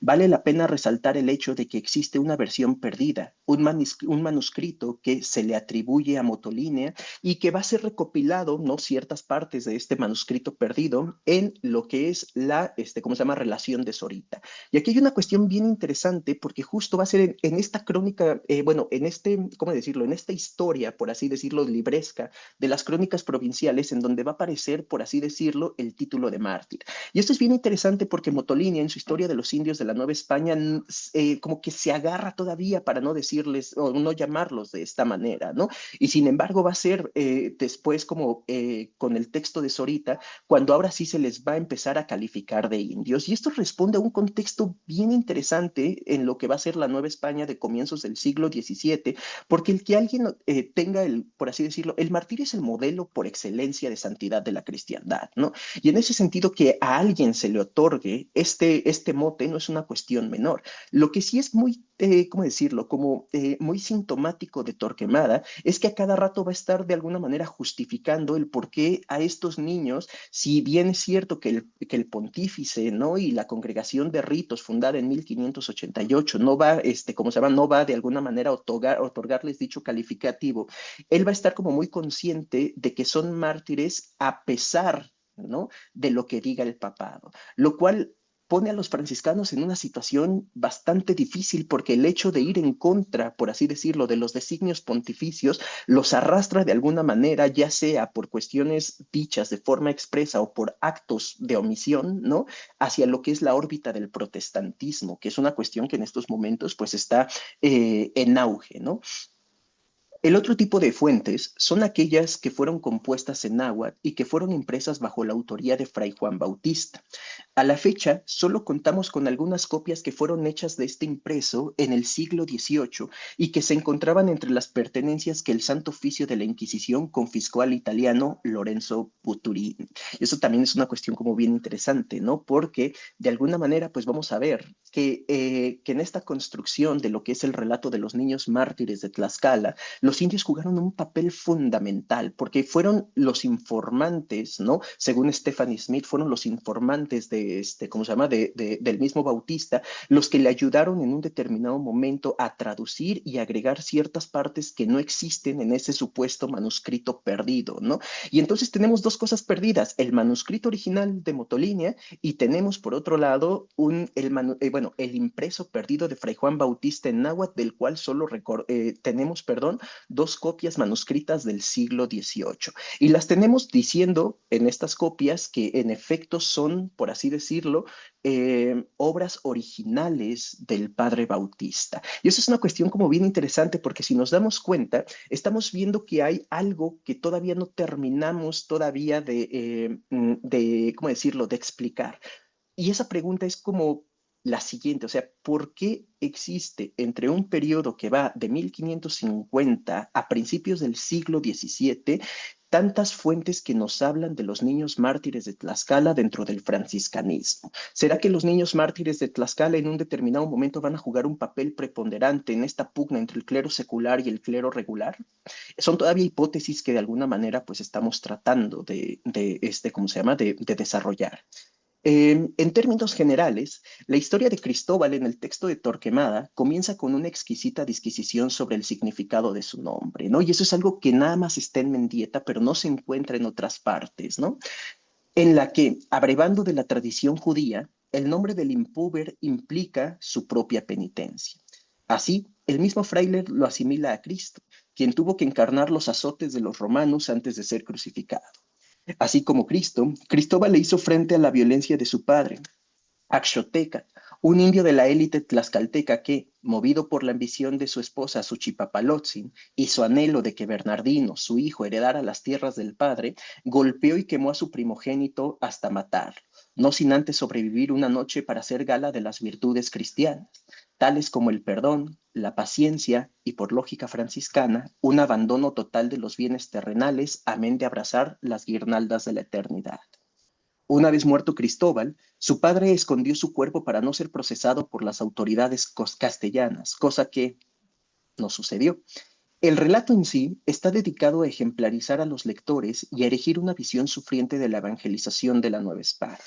Vale la pena resaltar el hecho de que existe una versión perdida, un manuscrito que se le atribuye a Motolinia y que va a ser recopilado, ¿no?, ciertas partes de este manuscrito perdido en lo que es la, ¿cómo se llama?, relación de Zorita. Y aquí hay una cuestión bien interesante porque justo va a ser en esta crónica, bueno, en ¿cómo decirlo?, en esta historia, por así decirlo, libresca de las crónicas provinciales, en donde va a aparecer, por así decirlo, el título de mártir. Y esto es bien interesante porque Motolinia, en su historia de los indios de la Nueva España, como que se agarra todavía para no decirles o no llamarlos de esta manera, ¿no? Y sin embargo va a ser después como con el texto de Zorita, cuando ahora sí se les va a empezar a calificar de indios. Y esto responde a un contexto bien interesante en lo que va a ser la Nueva España de comienzos del siglo XVII, porque el que alguien tenga, por así decirlo, el martirio es el modelo por excelencia de santidad de la cristiandad, ¿no? Y en ese sentido que a alguien se le otorgue este mote no es una cuestión menor. Lo que sí es muy ¿cómo decirlo? Como muy sintomático de Torquemada, es que a cada rato va a estar de alguna manera justificando el por qué a estos niños, si bien es cierto que el pontífice, ¿no? Y la congregación de ritos fundada en 1588 no va, ¿cómo se llama? No va de alguna manera a otorgarles dicho calificativo. Él va a estar como muy consciente de que son mártires a pesar, ¿no? De lo que diga el papado, lo cual pone a los franciscanos en una situación bastante difícil porque el hecho de ir en contra, por así decirlo, de los designios pontificios, los arrastra de alguna manera, ya sea por cuestiones dichas de forma expresa o por actos de omisión, ¿no? Hacia lo que es la órbita del protestantismo, que es una cuestión que en estos momentos pues está en auge, ¿no? El otro tipo de fuentes son aquellas que fueron compuestas en náhuatl y que fueron impresas bajo la autoría de Fray Juan Bautista. A la fecha, solo contamos con algunas copias que fueron hechas de este impreso en el siglo XVIII y que se encontraban entre las pertenencias que el Santo Oficio de la Inquisición confiscó al italiano Lorenzo Buturini. Eso también es una cuestión como bien interesante, ¿no? Porque de alguna manera, pues vamos a ver que en esta construcción de lo que es el relato de los niños mártires de Tlaxcala, los indios jugaron un papel fundamental porque fueron los informantes, ¿no? Según Stephanie Smith, fueron los informantes de ¿cómo se llama? Del mismo Bautista, los que le ayudaron en un determinado momento a traducir y agregar ciertas partes que no existen en ese supuesto manuscrito perdido, ¿no? Y entonces tenemos dos cosas perdidas, el manuscrito original de Motolinia y tenemos por otro lado el impreso perdido de Fray Juan Bautista en náhuatl, del cual solo tenemos, perdón, dos copias manuscritas del siglo XVIII. Y las tenemos diciendo en estas copias que en efecto son, por así decirlo, obras originales del padre Bautista. Y eso es una cuestión como bien interesante porque si nos damos cuenta, estamos viendo que hay algo que todavía no terminamos todavía ¿cómo decirlo?, de explicar. Y esa pregunta es como la siguiente, o sea, ¿por qué existe entre un periodo que va de 1550 a principios del siglo XVII tantas fuentes que nos hablan de los niños mártires de Tlaxcala dentro del franciscanismo? ¿Será que los niños mártires de Tlaxcala en un determinado momento van a jugar un papel preponderante en esta pugna entre el clero secular y el clero regular? Son todavía hipótesis que de alguna manera pues estamos tratando ¿cómo se llama?, de desarrollar. En términos generales, la historia de Cristóbal en el texto de Torquemada comienza con una exquisita disquisición sobre el significado de su nombre, ¿no? Y eso es algo que nada más está en Mendieta, pero no se encuentra en otras partes, ¿no? En la que, abrevando de la tradición judía, el nombre del impúber implica su propia penitencia. Así, el mismo fraile lo asimila a Cristo, quien tuvo que encarnar los azotes de los romanos antes de ser crucificado. Así como Cristo, Cristóbal le hizo frente a la violencia de su padre, Axoteca, un indio de la élite tlaxcalteca que, movido por la ambición de su esposa Suchipapalotzin y su anhelo de que Bernardino, su hijo, heredara las tierras del padre, golpeó y quemó a su primogénito hasta matarlo, no sin antes sobrevivir una noche para hacer gala de las virtudes cristianas, tales como el perdón, la paciencia y, por lógica franciscana, un abandono total de los bienes terrenales, amén de abrazar las guirnaldas de la eternidad. Una vez muerto Cristóbal, su padre escondió su cuerpo para no ser procesado por las autoridades castellanas, cosa que no sucedió. El relato en sí está dedicado a ejemplarizar a los lectores y a erigir una visión sufriente de la evangelización de la Nueva Esparta.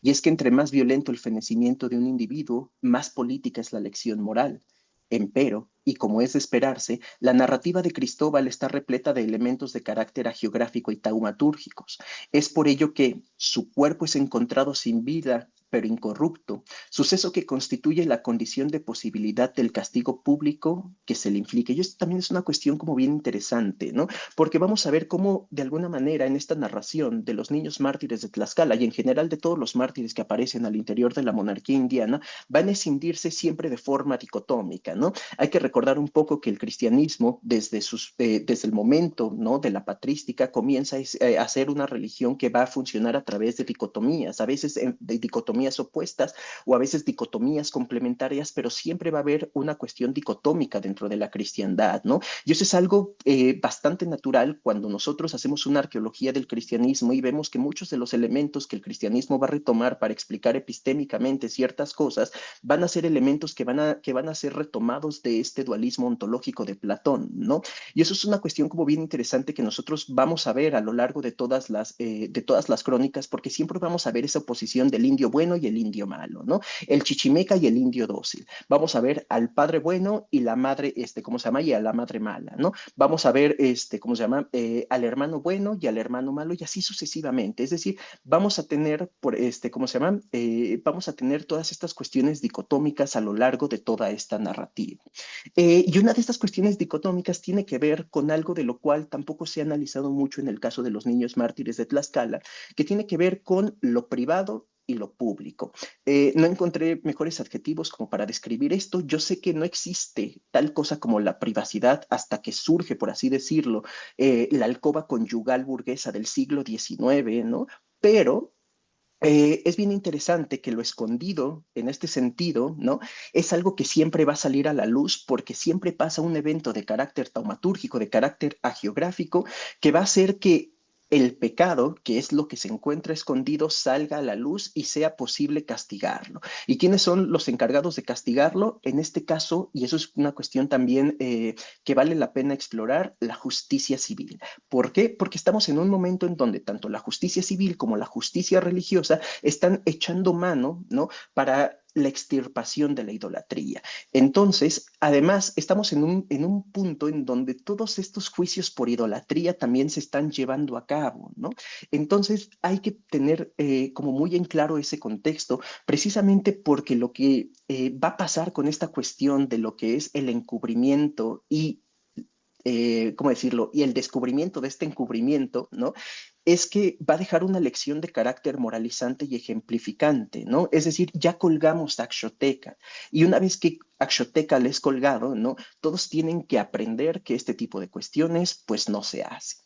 Y es que entre más violento el fenecimiento de un individuo, más política es la lección moral. Empero, y como es de esperarse, la narrativa de Cristóbal está repleta de elementos de carácter hagiográfico y taumatúrgicos. Es por ello que su cuerpo es encontrado sin vida, pero incorrupto, suceso que constituye la condición de posibilidad del castigo público que se le inflige. Y esto también es una cuestión como bien interesante, ¿no? Porque vamos a ver cómo, de alguna manera, en esta narración de los niños mártires de Tlaxcala y en general de todos los mártires que aparecen al interior de la monarquía indiana, van a escindirse siempre de forma dicotómica, ¿no? Hay que recordar un poco que el cristianismo, desde el momento, ¿no?, de la patrística, comienza a ser una religión que va a funcionar a través de dicotomías, a veces de dicotomías dicotomías opuestas o a veces dicotomías complementarias, pero siempre va a haber una cuestión dicotómica dentro de la cristiandad, ¿no? Y eso es algo bastante natural cuando nosotros hacemos una arqueología del cristianismo y vemos que muchos de los elementos que el cristianismo va a retomar para explicar epistémicamente ciertas cosas van a ser elementos que van a ser retomados de este dualismo ontológico de Platón, ¿no? Y eso es una cuestión como bien interesante que nosotros vamos a ver a lo largo de todas las crónicas, porque siempre vamos a ver esa oposición del indio bueno y el indio malo, ¿no? El chichimeca y el indio dócil. Vamos a ver al padre bueno y la madre, ¿cómo se llama? Y a la madre mala, ¿no? Vamos a ver, ¿cómo se llama? Al hermano bueno y al hermano malo y así sucesivamente. Es decir, vamos a tener, ¿cómo se llama? Vamos a tener todas estas cuestiones dicotómicas a lo largo de toda esta narrativa. Y una de estas cuestiones dicotómicas tiene que ver con algo de lo cual tampoco se ha analizado mucho en el caso de los niños mártires de Tlaxcala, que tiene que ver con lo privado y lo público. No encontré mejores adjetivos como para describir esto. Yo sé que no existe tal cosa como la privacidad hasta que surge, por así decirlo, la alcoba conyugal burguesa del siglo XIX, ¿no? Pero es bien interesante que lo escondido en este sentido, ¿no? Es algo que siempre va a salir a la luz porque siempre pasa un evento de carácter taumatúrgico, de carácter hagiográfico, que va a hacer que el pecado, que es lo que se encuentra escondido, salga a la luz y sea posible castigarlo. ¿Y quiénes son los encargados de castigarlo? En este caso, y eso es una cuestión también que vale la pena explorar, la justicia civil. ¿Por qué? Porque estamos en un momento en donde tanto la justicia civil como la justicia religiosa están echando mano, ¿no? Para la extirpación de la idolatría. Entonces, además, estamos en un punto en donde todos estos juicios por idolatría también se están llevando a cabo, ¿no? Entonces, hay que tener como muy en claro ese contexto, precisamente porque lo que va a pasar con esta cuestión de lo que es el encubrimiento y ¿cómo decirlo? Y el descubrimiento de este encubrimiento, ¿no? Es que va a dejar una lección de carácter moralizante y ejemplificante, ¿no? Es decir, ya colgamos a Axioteca y una vez que Axioteca le es colgado, ¿no? Todos tienen que aprender que este tipo de cuestiones, pues, no se hace.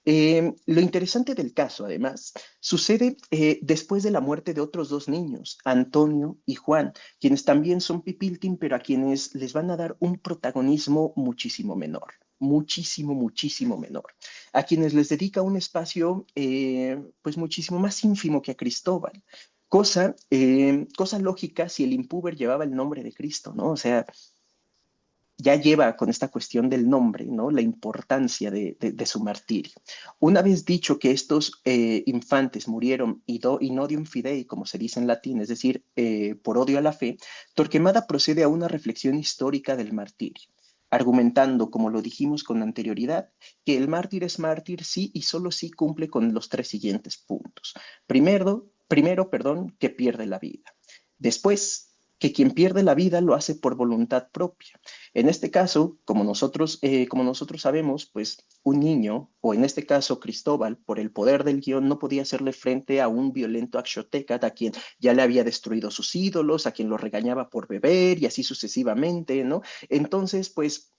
Lo interesante del caso, además, sucede después de la muerte de otros dos niños, Antonio y Juan, quienes también son pipiltin, pero a quienes les van a dar un protagonismo muchísimo menor, muchísimo, muchísimo menor, a quienes les dedica un espacio pues muchísimo más ínfimo que a Cristóbal. Cosa lógica si el impúber llevaba el nombre de Cristo, ¿no? O sea, ya lleva con esta cuestión del nombre, ¿no? La importancia de su martirio. Una vez dicho que estos infantes murieron in odium fidei, como se dice en latín, es decir, por odio a la fe, Torquemada procede a una reflexión histórica del martirio, argumentando, como lo dijimos con anterioridad, que el mártir es mártir sí y solo sí cumple con los tres siguientes puntos. Primero, que pierde la vida. Después, que quien pierde la vida lo hace por voluntad propia. En este caso, como nosotros sabemos, pues un niño, o en este caso Cristóbal, por el poder del guión, no podía hacerle frente a un violento Axioteca a quien ya le había destruido sus ídolos, a quien lo regañaba por beber y así sucesivamente, ¿no? Entonces, pues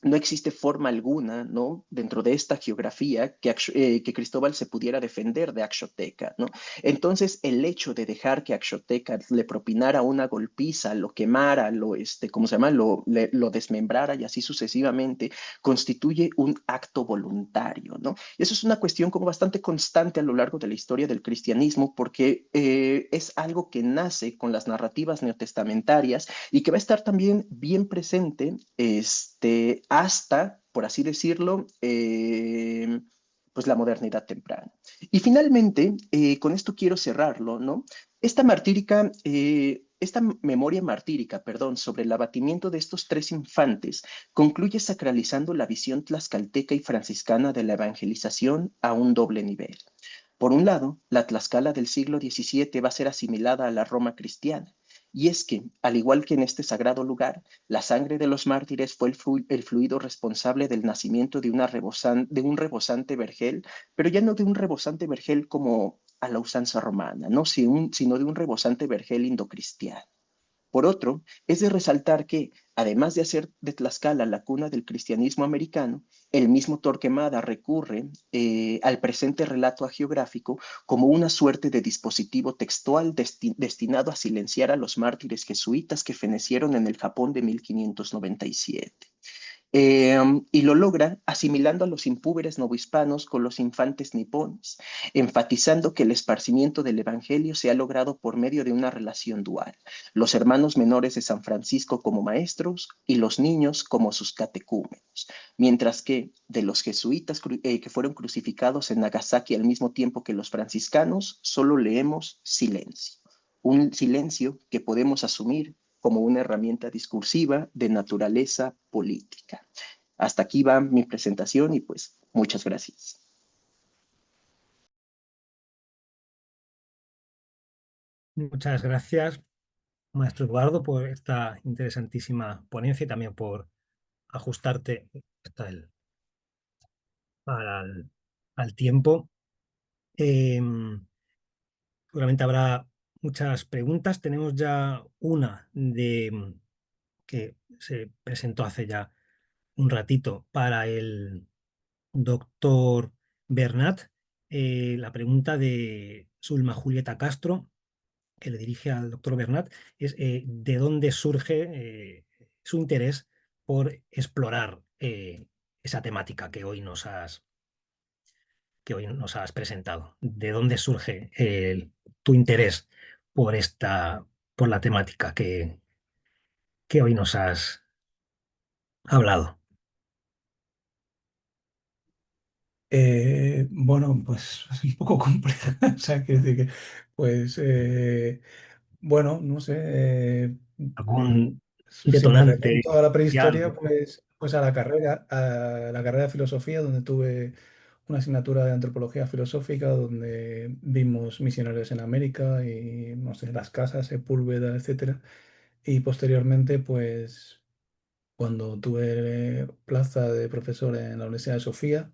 no existe forma alguna, ¿no? Dentro de esta geografía que Cristóbal se pudiera defender de Axioteca, ¿no? Entonces, el hecho de dejar que Axioteca le propinara una golpiza, lo quemara, ¿cómo se llama? Lo desmembrara y así sucesivamente, constituye un acto voluntario, ¿no? Y eso es una cuestión como bastante constante a lo largo de la historia del cristianismo porque es algo que nace con las narrativas neotestamentarias y que va a estar también bien presente hasta, por así decirlo, pues la modernidad temprana. Y finalmente, con esto quiero cerrarlo, ¿no? Esta memoria martírica, perdón, sobre el abatimiento de estos tres infantes concluye sacralizando la visión tlaxcalteca y franciscana de la evangelización a un doble nivel. Por un lado, la Tlaxcala del siglo XVII va a ser asimilada a la Roma cristiana, y es que, al igual que en este sagrado lugar, la sangre de los mártires fue el fluido responsable del nacimiento de un rebosante vergel, pero ya no de un rebosante vergel como a la usanza romana, ¿no? Sino de un rebosante vergel indocristiano. Por otro, es de resaltar que, además de hacer de Tlaxcala la cuna del cristianismo americano, el mismo Torquemada recurre al presente relato hagiográfico como una suerte de dispositivo textual destinado a silenciar a los mártires jesuitas que fenecieron en el Japón de 1597. Y lo logra asimilando a los impúberes novohispanos con los infantes nipones, enfatizando que el esparcimiento del Evangelio se ha logrado por medio de una relación dual, los hermanos menores de San Francisco como maestros y los niños como sus catecúmenos, mientras que de los jesuitas que fueron crucificados en Nagasaki al mismo tiempo que los franciscanos, solo leemos silencio, un silencio que podemos asumir como una herramienta discursiva de naturaleza política. Hasta aquí va mi presentación y pues muchas gracias. Muchas gracias, maestro Eduardo, por esta interesantísima ponencia y también por ajustarte al, al tiempo. Seguramente habrá muchas preguntas. Tenemos ya una que se presentó hace ya un ratito para el doctor Bernat. La pregunta de Zulma Julieta Castro, que le dirige al doctor Bernat, es ¿de dónde surge su interés por explorar esa temática que hoy nos has presentado? ¿De dónde surge tu interés por la temática que hoy nos has hablado? Bueno, pues es un poco compleja. O sea, quiero decir que, pues, bueno, no sé. ¿Algún Si me detonante remonto a la especial? prehistoria, pues a la carrera de filosofía, donde tuve una asignatura de antropología filosófica, donde vimos misioneros en América y, no sé, las casas, Sepúlveda, etcétera. Y posteriormente, pues, cuando tuve plaza de profesor en la Universidad de Sofía,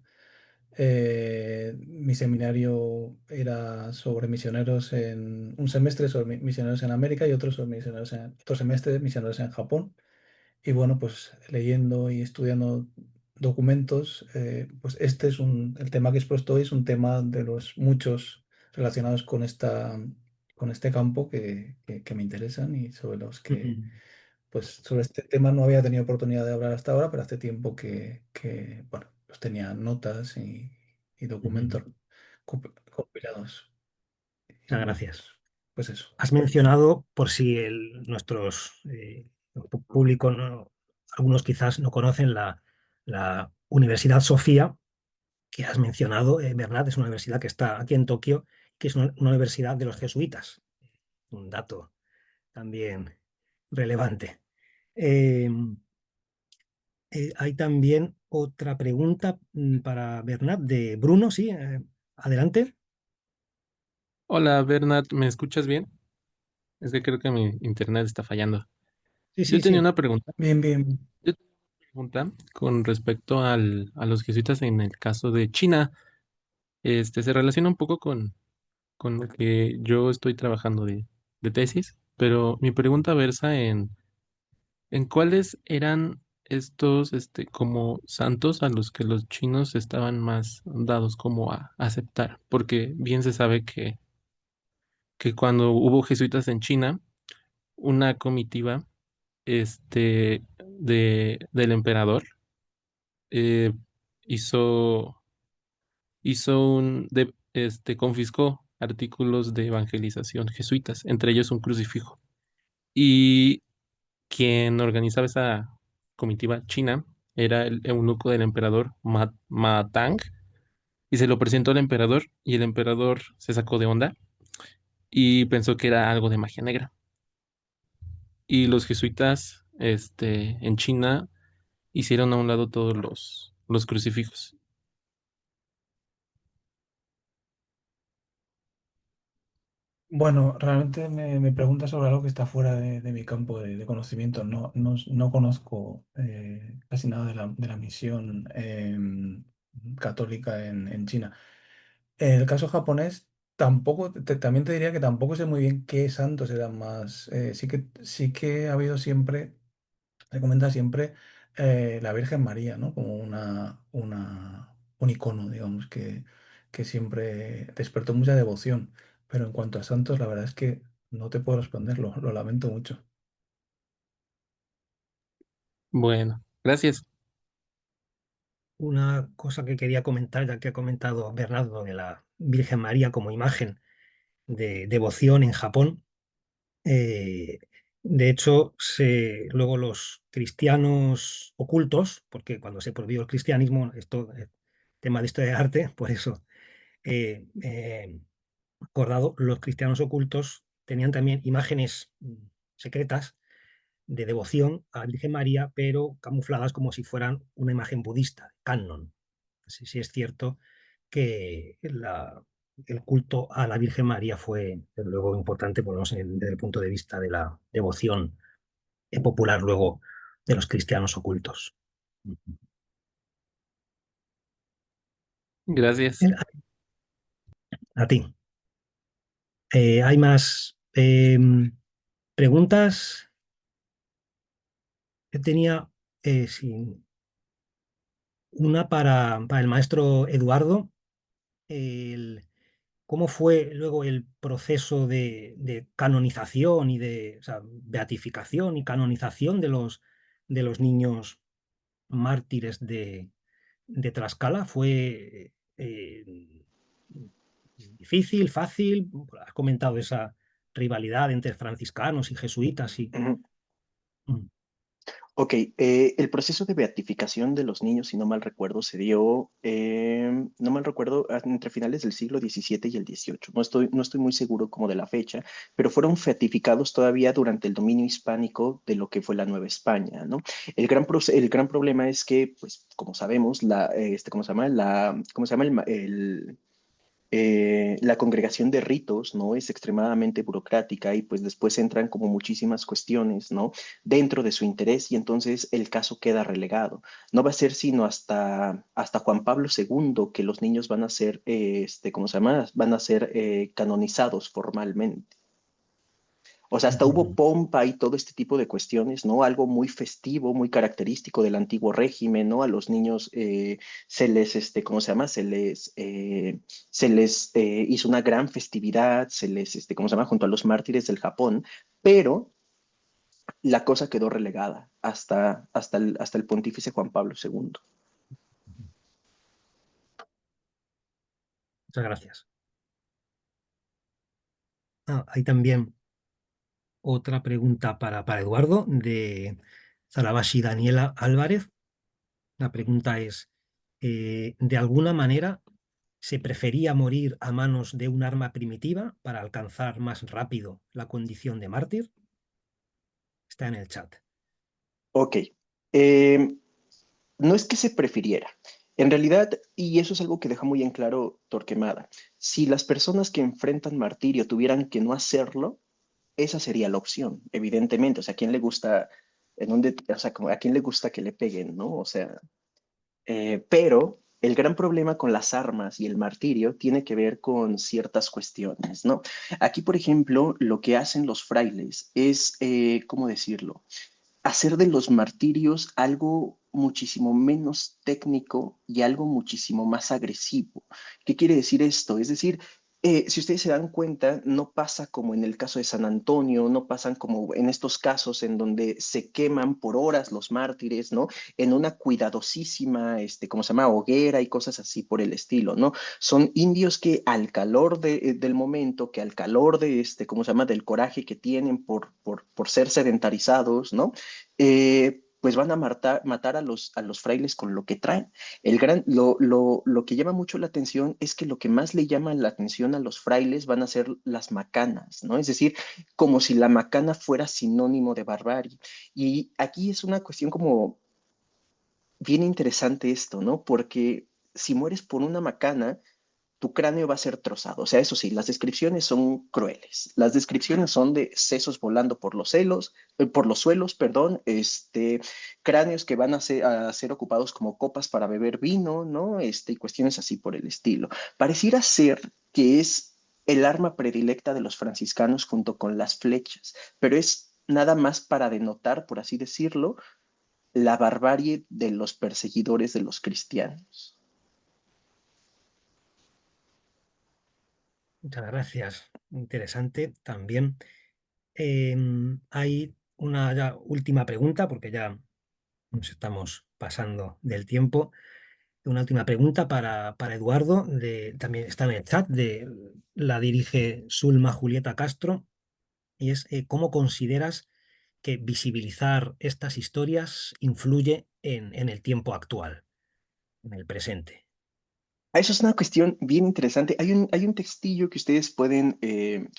mi seminario era sobre misioneros en un semestre sobre misioneros en América y otro sobre misioneros en otro semestre misioneros en Japón. Y bueno, pues leyendo y estudiando documentos, pues este es el tema que he expuesto hoy es un tema de los muchos relacionados con este campo que me interesan y sobre los que, Ujú, pues sobre este tema no había tenido oportunidad de hablar hasta ahora, pero hace tiempo bueno, pues tenía notas y ujú. documentos compilados. Y Muchas bueno, gracias. pues eso. Has mencionado, por si nuestros público, algunos quizás no conocen la Universidad Sofía, que has mencionado, Bernat, es una universidad que está aquí en Tokio, que es una universidad de los jesuitas. Un dato también relevante. Eh, Hay también otra pregunta para Bernat de Bruno, sí, adelante. Hola Bernat, ¿me escuchas bien? Es que creo que mi internet está fallando. Sí, Yo sí, tenía sí. una pregunta. Bien, bien. Yo tenía una pregunta con respecto a los jesuitas en el caso de China. Se relaciona un poco con lo que yo estoy trabajando de tesis, pero mi pregunta versa en cuáles eran estos como santos a los que los chinos estaban más dados como a aceptar, porque bien se sabe que cuando hubo jesuitas en China, una comitiva del emperador eh, hizo, confiscó artículos de evangelización jesuitas, entre ellos un crucifijo. Y quien organizaba esa comitiva china era el eunuco del emperador Ma Tang, y se lo presentó al emperador, y el emperador se sacó de onda y pensó que era algo de magia negra. Y los jesuitas, en China hicieron a un lado todos los crucifijos. Bueno, realmente me preguntas sobre algo que está fuera de mi campo de conocimiento. No conozco casi nada de la misión católica en China. En el caso japonés, Tampoco, también te diría que tampoco sé muy bien qué santos eran más. Sí que ha habido siempre, se comenta siempre la Virgen María, ¿no? Como un icono, digamos, que siempre despertó mucha devoción. Pero en cuanto a santos, la verdad es que no te puedo responder, lo lamento mucho. Bueno, gracias. Una cosa que quería comentar, ya que ha comentado Bernardo de la Virgen María como imagen de devoción en Japón. eh, de hecho, luego los cristianos ocultos, porque cuando se prohibió el cristianismo, esto tema de historia de arte, por eso acordado, los cristianos ocultos tenían también imágenes secretas de devoción a la Virgen María, pero camufladas como si fueran una imagen budista, canon. Así sí es cierto que el culto a la Virgen María fue, desde luego, importante, por lo menos desde el punto de vista de la devoción popular luego de los cristianos ocultos. Gracias. A ti. ¿Hay más preguntas? Yo tenía sí, una para el maestro Eduardo. El- ¿Cómo fue luego el proceso de canonización y de, o sea, beatificación y canonización de los niños mártires de Tlaxcala? ¿Fue difícil, fácil? Has comentado esa rivalidad entre franciscanos y jesuitas y Ujú. mm, Ok, el proceso de beatificación de los niños, si no mal recuerdo, se dio, no mal recuerdo, entre finales del siglo XVII y el XVIII. No estoy muy seguro como de la fecha, pero fueron beatificados todavía durante el dominio hispánico de lo que fue la Nueva España, ¿no? El gran problema es que, pues, como sabemos, ¿cómo se llama? ¿Cómo se llama? La congregación de ritos, ¿no? Es extremadamente burocrática y pues después entran como muchísimas cuestiones, ¿no? Dentro de su interés y entonces el caso queda relegado. No va a ser sino hasta Juan Pablo II que los niños van a ser, ¿cómo se llama? Van a ser canonizados formalmente. O sea, hasta hubo ujú. pompa y todo este tipo de cuestiones, ¿no? Algo muy festivo, muy característico del antiguo régimen, ¿no? A los niños ¿cómo se llama? Se les hizo una gran festividad, ¿cómo se llama? Junto a los mártires del Japón, pero la cosa quedó relegada hasta el pontífice Juan Pablo II. Muchas gracias. Hay también otra pregunta para Eduardo de Zarabashi Daniela Álvarez. La pregunta es, ¿de alguna manera se prefería morir a manos de un arma primitiva para alcanzar más rápido la condición de mártir? Está en el chat. Ok. Eh, No es que se prefiriera. En realidad, y eso es algo que deja muy en claro Torquemada, si las personas que enfrentan martirio tuvieran que no hacerlo, esa sería la opción, evidentemente. O sea, ¿a quién le gusta, o sea, a quién le gusta que le peguen, ¿no? O sea, pero el gran problema con las armas y el martirio tiene que ver con ciertas cuestiones, ¿no? Aquí, por ejemplo, lo que hacen los frailes es, ¿cómo decirlo? Hacer de los martirios algo muchísimo menos técnico y algo muchísimo más agresivo. ¿Qué quiere decir esto? Es decir, si ustedes se dan cuenta, no pasa como en el caso de San Antonio, no pasan como en estos casos en donde se queman por horas los mártires, ¿no? En una cuidadosísima, ¿cómo se llama? Hoguera y cosas así por el estilo, ¿no? Son indios que al calor del momento, que al calor ¿cómo se llama? Del coraje que tienen por ser sedentarizados, ¿no? Pues van a matar a los frailes con lo que traen. Lo que llama mucho la atención es que lo que más le llama la atención a los frailes van a ser las macanas, ¿no? Es decir, como si la macana fuera sinónimo de barbarie. Y aquí es una cuestión como bien interesante esto, ¿no? Porque si mueres por una macana, tu cráneo va a ser trozado. O sea, eso sí, las descripciones son crueles. Las descripciones son de sesos volando por los suelos, perdón, cráneos que van a ser ocupados como copas para beber vino, ¿no? Y cuestiones así por el estilo. Pareciera ser que es el arma predilecta de los franciscanos junto con las flechas, pero es nada más para denotar, por así decirlo, la barbarie de los perseguidores de los cristianos. Muchas gracias. Interesante también. Hay una última pregunta, porque ya nos estamos pasando del tiempo. Una última pregunta para Eduardo, también está en el chat, la dirige Sulma Julieta Castro, y es ¿cómo consideras que visibilizar estas historias influye en el tiempo actual, en el presente? Eso es una cuestión bien interesante. Hay un textillo que ustedes pueden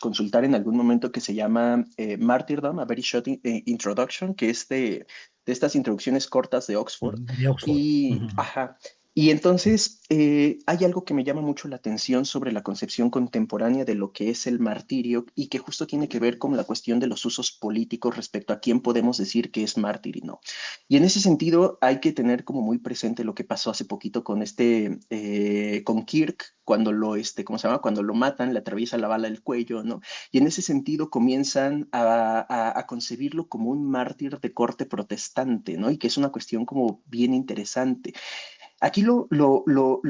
consultar en algún momento que se llama Martyrdom, A Very Short Introduction, que es de estas introducciones cortas de Oxford. De Oxford. Y, ajá, y entonces hay algo que me llama mucho la atención sobre la concepción contemporánea de lo que es el martirio y que justo tiene que ver con la cuestión de los usos políticos respecto a quién podemos decir que es mártir y no. Y en ese sentido hay que tener como muy presente lo que pasó hace poquito con con Kirk, cuando ¿cómo se llama? Cuando lo matan, le atraviesa la bala el cuello, ¿no? Y en ese sentido comienzan a concebirlo como un mártir de corte protestante, ¿no? Y que es una cuestión como bien interesante. Aquí lo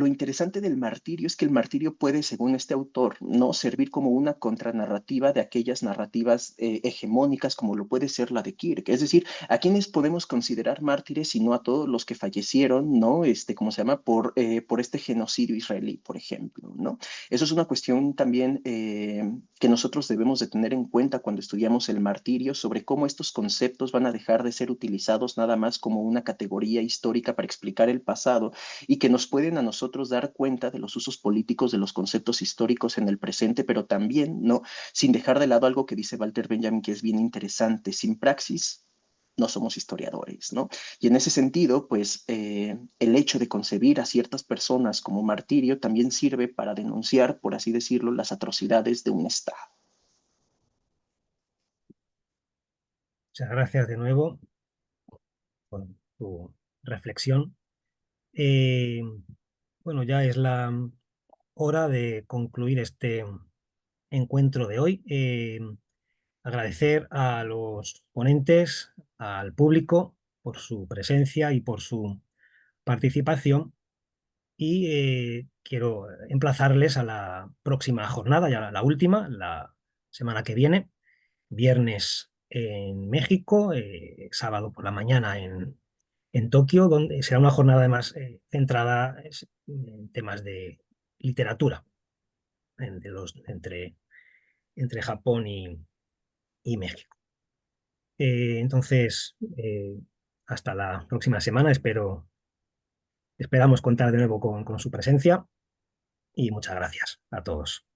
interesante del martirio es que el martirio puede, según este autor, ¿no? Servir como una contranarrativa de aquellas narrativas hegemónicas como lo puede ser la de Kirk. Es decir, ¿a quiénes podemos considerar mártires y no a todos los que fallecieron, ¿no? ¿Cómo se llama? Por este genocidio israelí, por ejemplo, ¿no? Eso es una cuestión también que nosotros debemos de tener en cuenta cuando estudiamos el martirio sobre cómo estos conceptos van a dejar de ser utilizados nada más como una categoría histórica para explicar el pasado y que nos pueden a nosotros dar cuenta de los usos políticos de los conceptos históricos en el presente, pero también, ¿no? Sin dejar de lado algo que dice Walter Benjamin, que es bien interesante, sin praxis no somos historiadores, ¿no? Y en ese sentido, pues el hecho de concebir a ciertas personas como martirio también sirve para denunciar, por así decirlo, las atrocidades de un Estado. Muchas gracias de nuevo por tu reflexión. Eh, bueno, ya es la hora de concluir este encuentro de hoy. Agradecer a los ponentes, al público, por su presencia y por su participación. Y quiero emplazarles a la próxima jornada, ya la última, la semana que viene, viernes en México, sábado por la mañana en Tokio, donde será una jornada además centrada en temas de literatura entre Japón y México. Entonces, hasta la próxima semana. Esperamos contar de nuevo con su presencia y muchas gracias a todos.